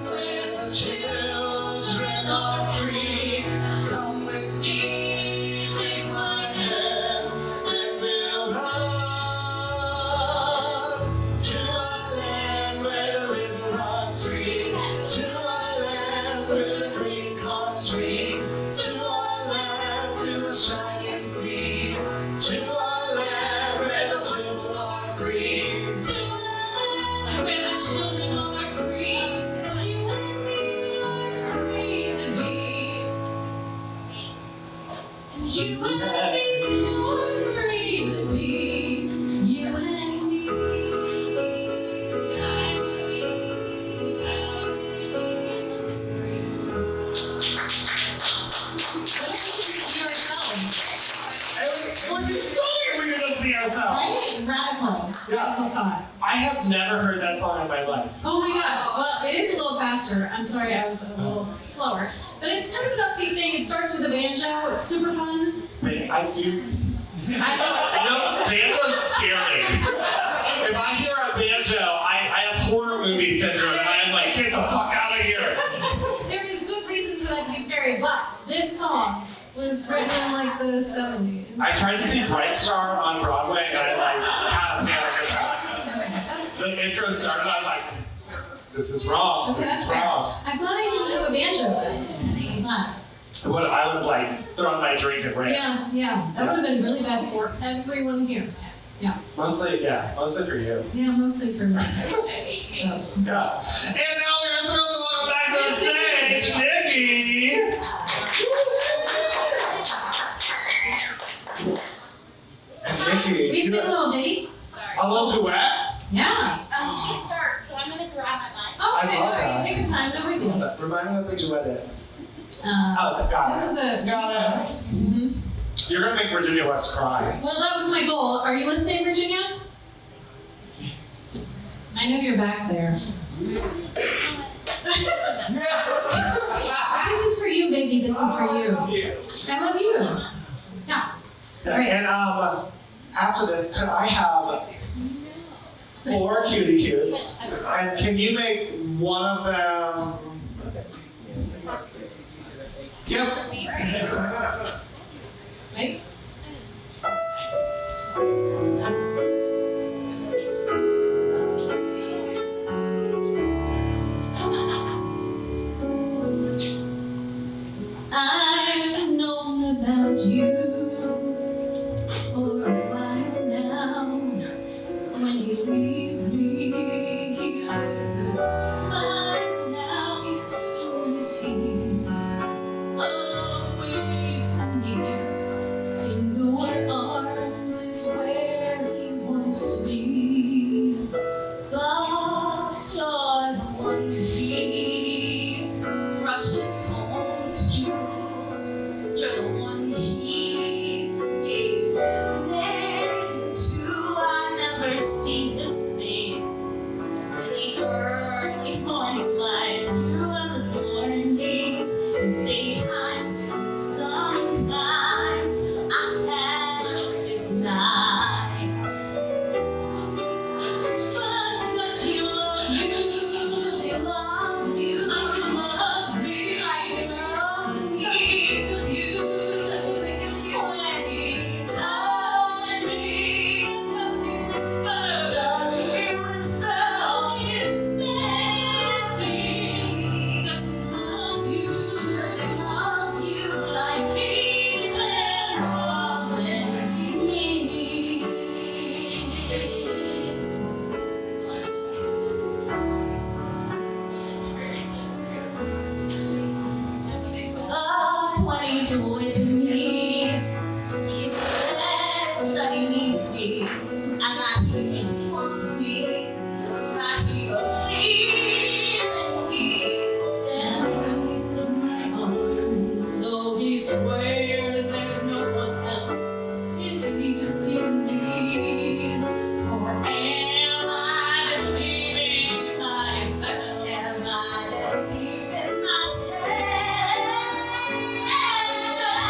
where the children are free. Come with Me, take my hand, and we'll run to a land where the river runs free, to a land where the green palms tree, to a land to a shining sea, to a land where the children are free. to a land where the children are free. You and me are free to be. And you and me are free to be. You and me. What if we could just be ourselves? We're just saying we can just be ourselves. Right? Radical. Yeah. Radical thought. I have never heard that song in my life. Oh my gosh, well, it is a little faster. I'm sorry, I was a little slower. But it's kind of an upbeat thing. It starts with a banjo. It's super fun. Wait, I know it's banjo's scary. If I hear a banjo, I have horror movie syndrome, and I'm like, get the fuck out of here. There is good reason for that to be scary, but this song was written in like the 70s. I tried to see Bright Star on Broadway, and I like had a panic attack. The intro started, I was like, this is wrong. Okay, This that's is fair. wrong. I'm glad I didn't have a banjo then. But, I would have like thrown my drink and ran. yeah. That would have been really bad for everyone here. Yeah. Mostly for you. Yeah, mostly for me. So. Yeah. And now we're gonna throw the one back to the stage, Nikki. And Nikki, We sing a little ditty? a little duet. Yeah. She starts, so I'm gonna grab my mic. Oh, okay, love alright. that. Take your time, no big deal. Remind me what the duet is. Got this is a. Got it. Mhm. You're gonna make Virginia West cry. Well, that was my goal. Are you listening, Virginia? I know you're back there. This is for you, baby. This is for you. I love you. Yeah. Yeah, Right. and after this, could I have 4 cutie cutes? And can you make one of them? Yep. Right? I've known about you for a while now. When he leaves me, he wears a smile now. Soon as he's away from me, in your arms is where he wants to be. But you're the one he rushes home to. You're the one he gave his name to. I never see his face in the early morning lights. You and his mornings, his daytimes, and sometimes I have his nights. But does he love you? Does he love you like he loves me? Like he loves me? Does he think of you? Does he think of you when he's calling me? Does he whisper? Does he whisper his fancies? Does he love you? Does he love you like he's been loving me? But when he's with me, he says that he needs me, and that he wants me, that he believes in me, and he's in my arms. So he swears there's no one else. Is he deceiving me, or am I deceiving myself? Am I deceiving myself? Does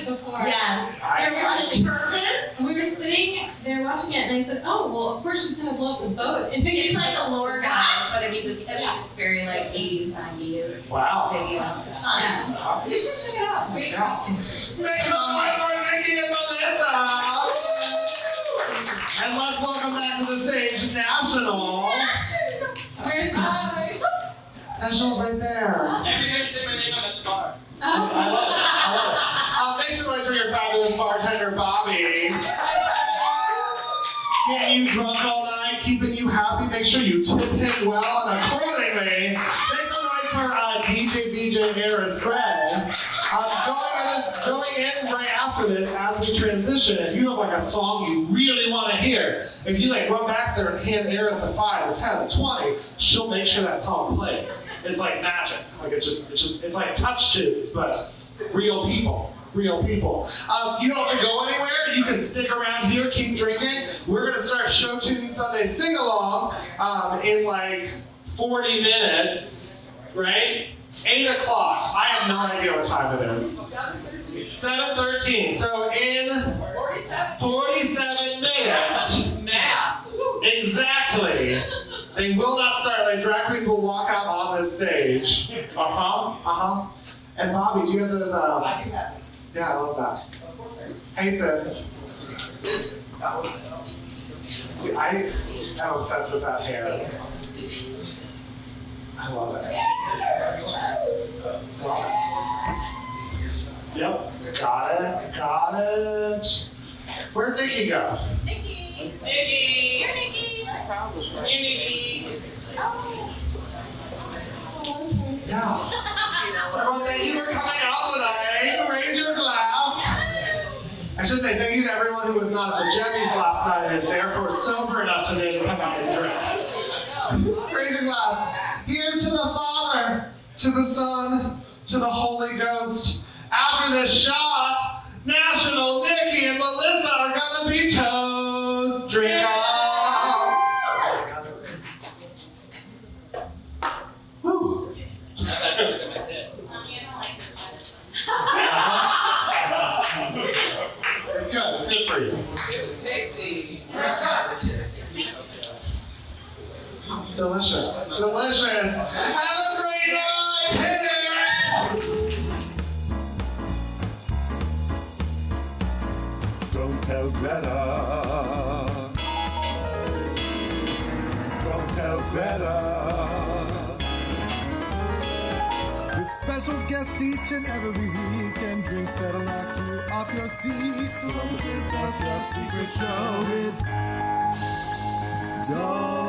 it before. Yes. And we were sitting there watching it, and I said, "Oh, well, of course she's gonna blow up the boat." And It's like a lore guy, but it's very like 80s, 90s. Wow. Video. It's fun. yeah, you should check it out. Great costumes. Make some noise for Nikki and Melissa! And let's welcome back to the stage, National. Where's National? National's right there. Every time you say my name, I'm at the bar. I love it. I love it. Make some noise for your fabulous bartender, Bobby. Getting you drunk all night, keeping you happy. Make sure you tip him well and accordingly. Make some noise for DJ BJ Harris Gray. Going in right after this, as we transition, if you have like a song you really want to hear, if you like run back there and hand Eris a 5, a 10, a 20, she'll make sure that song plays. It's like magic. Like it's like touch tunes, but real people. Real people. You don't have to go anywhere. You can stick around here, keep drinking. We're gonna start Show Tune Sunday Sing Along in like 40 minutes, right? 8 o'clock. I have no idea what time it is. 7:13. So in 47 minutes. Math. Exactly. They will not start. Like drag queens will walk out on this stage. And Bobby, do you have those? I do have it. Yeah, I love that. Of course I do. Hey sis. I am obsessed with that hair. I love it. Yep. Got it. Where'd Nikki go? Nikki. Nikki. You're Nikki. You're Nikki. Yeah. Everyone, thank you for coming out tonight. Raise your glass. I should say thank you to everyone who was not at the Jenny's last night and is therefore sober enough today to come out and drink. Raise your glass. Here's to the Father, to the Son, to the Holy Ghost. After this shot, National, Nikki, and Melissa are gonna be toast. Drink up. Woo. I look at my tip. I don't like this. It's good. It's good for you. It was tasty. Delicious. Delicious. Have a great night. Hit it. Don't tell Gretta. Don't tell Gretta. With special guests each and every week and drinks that'll knock you off your seat. Columbus's best kept secret show. It's Don't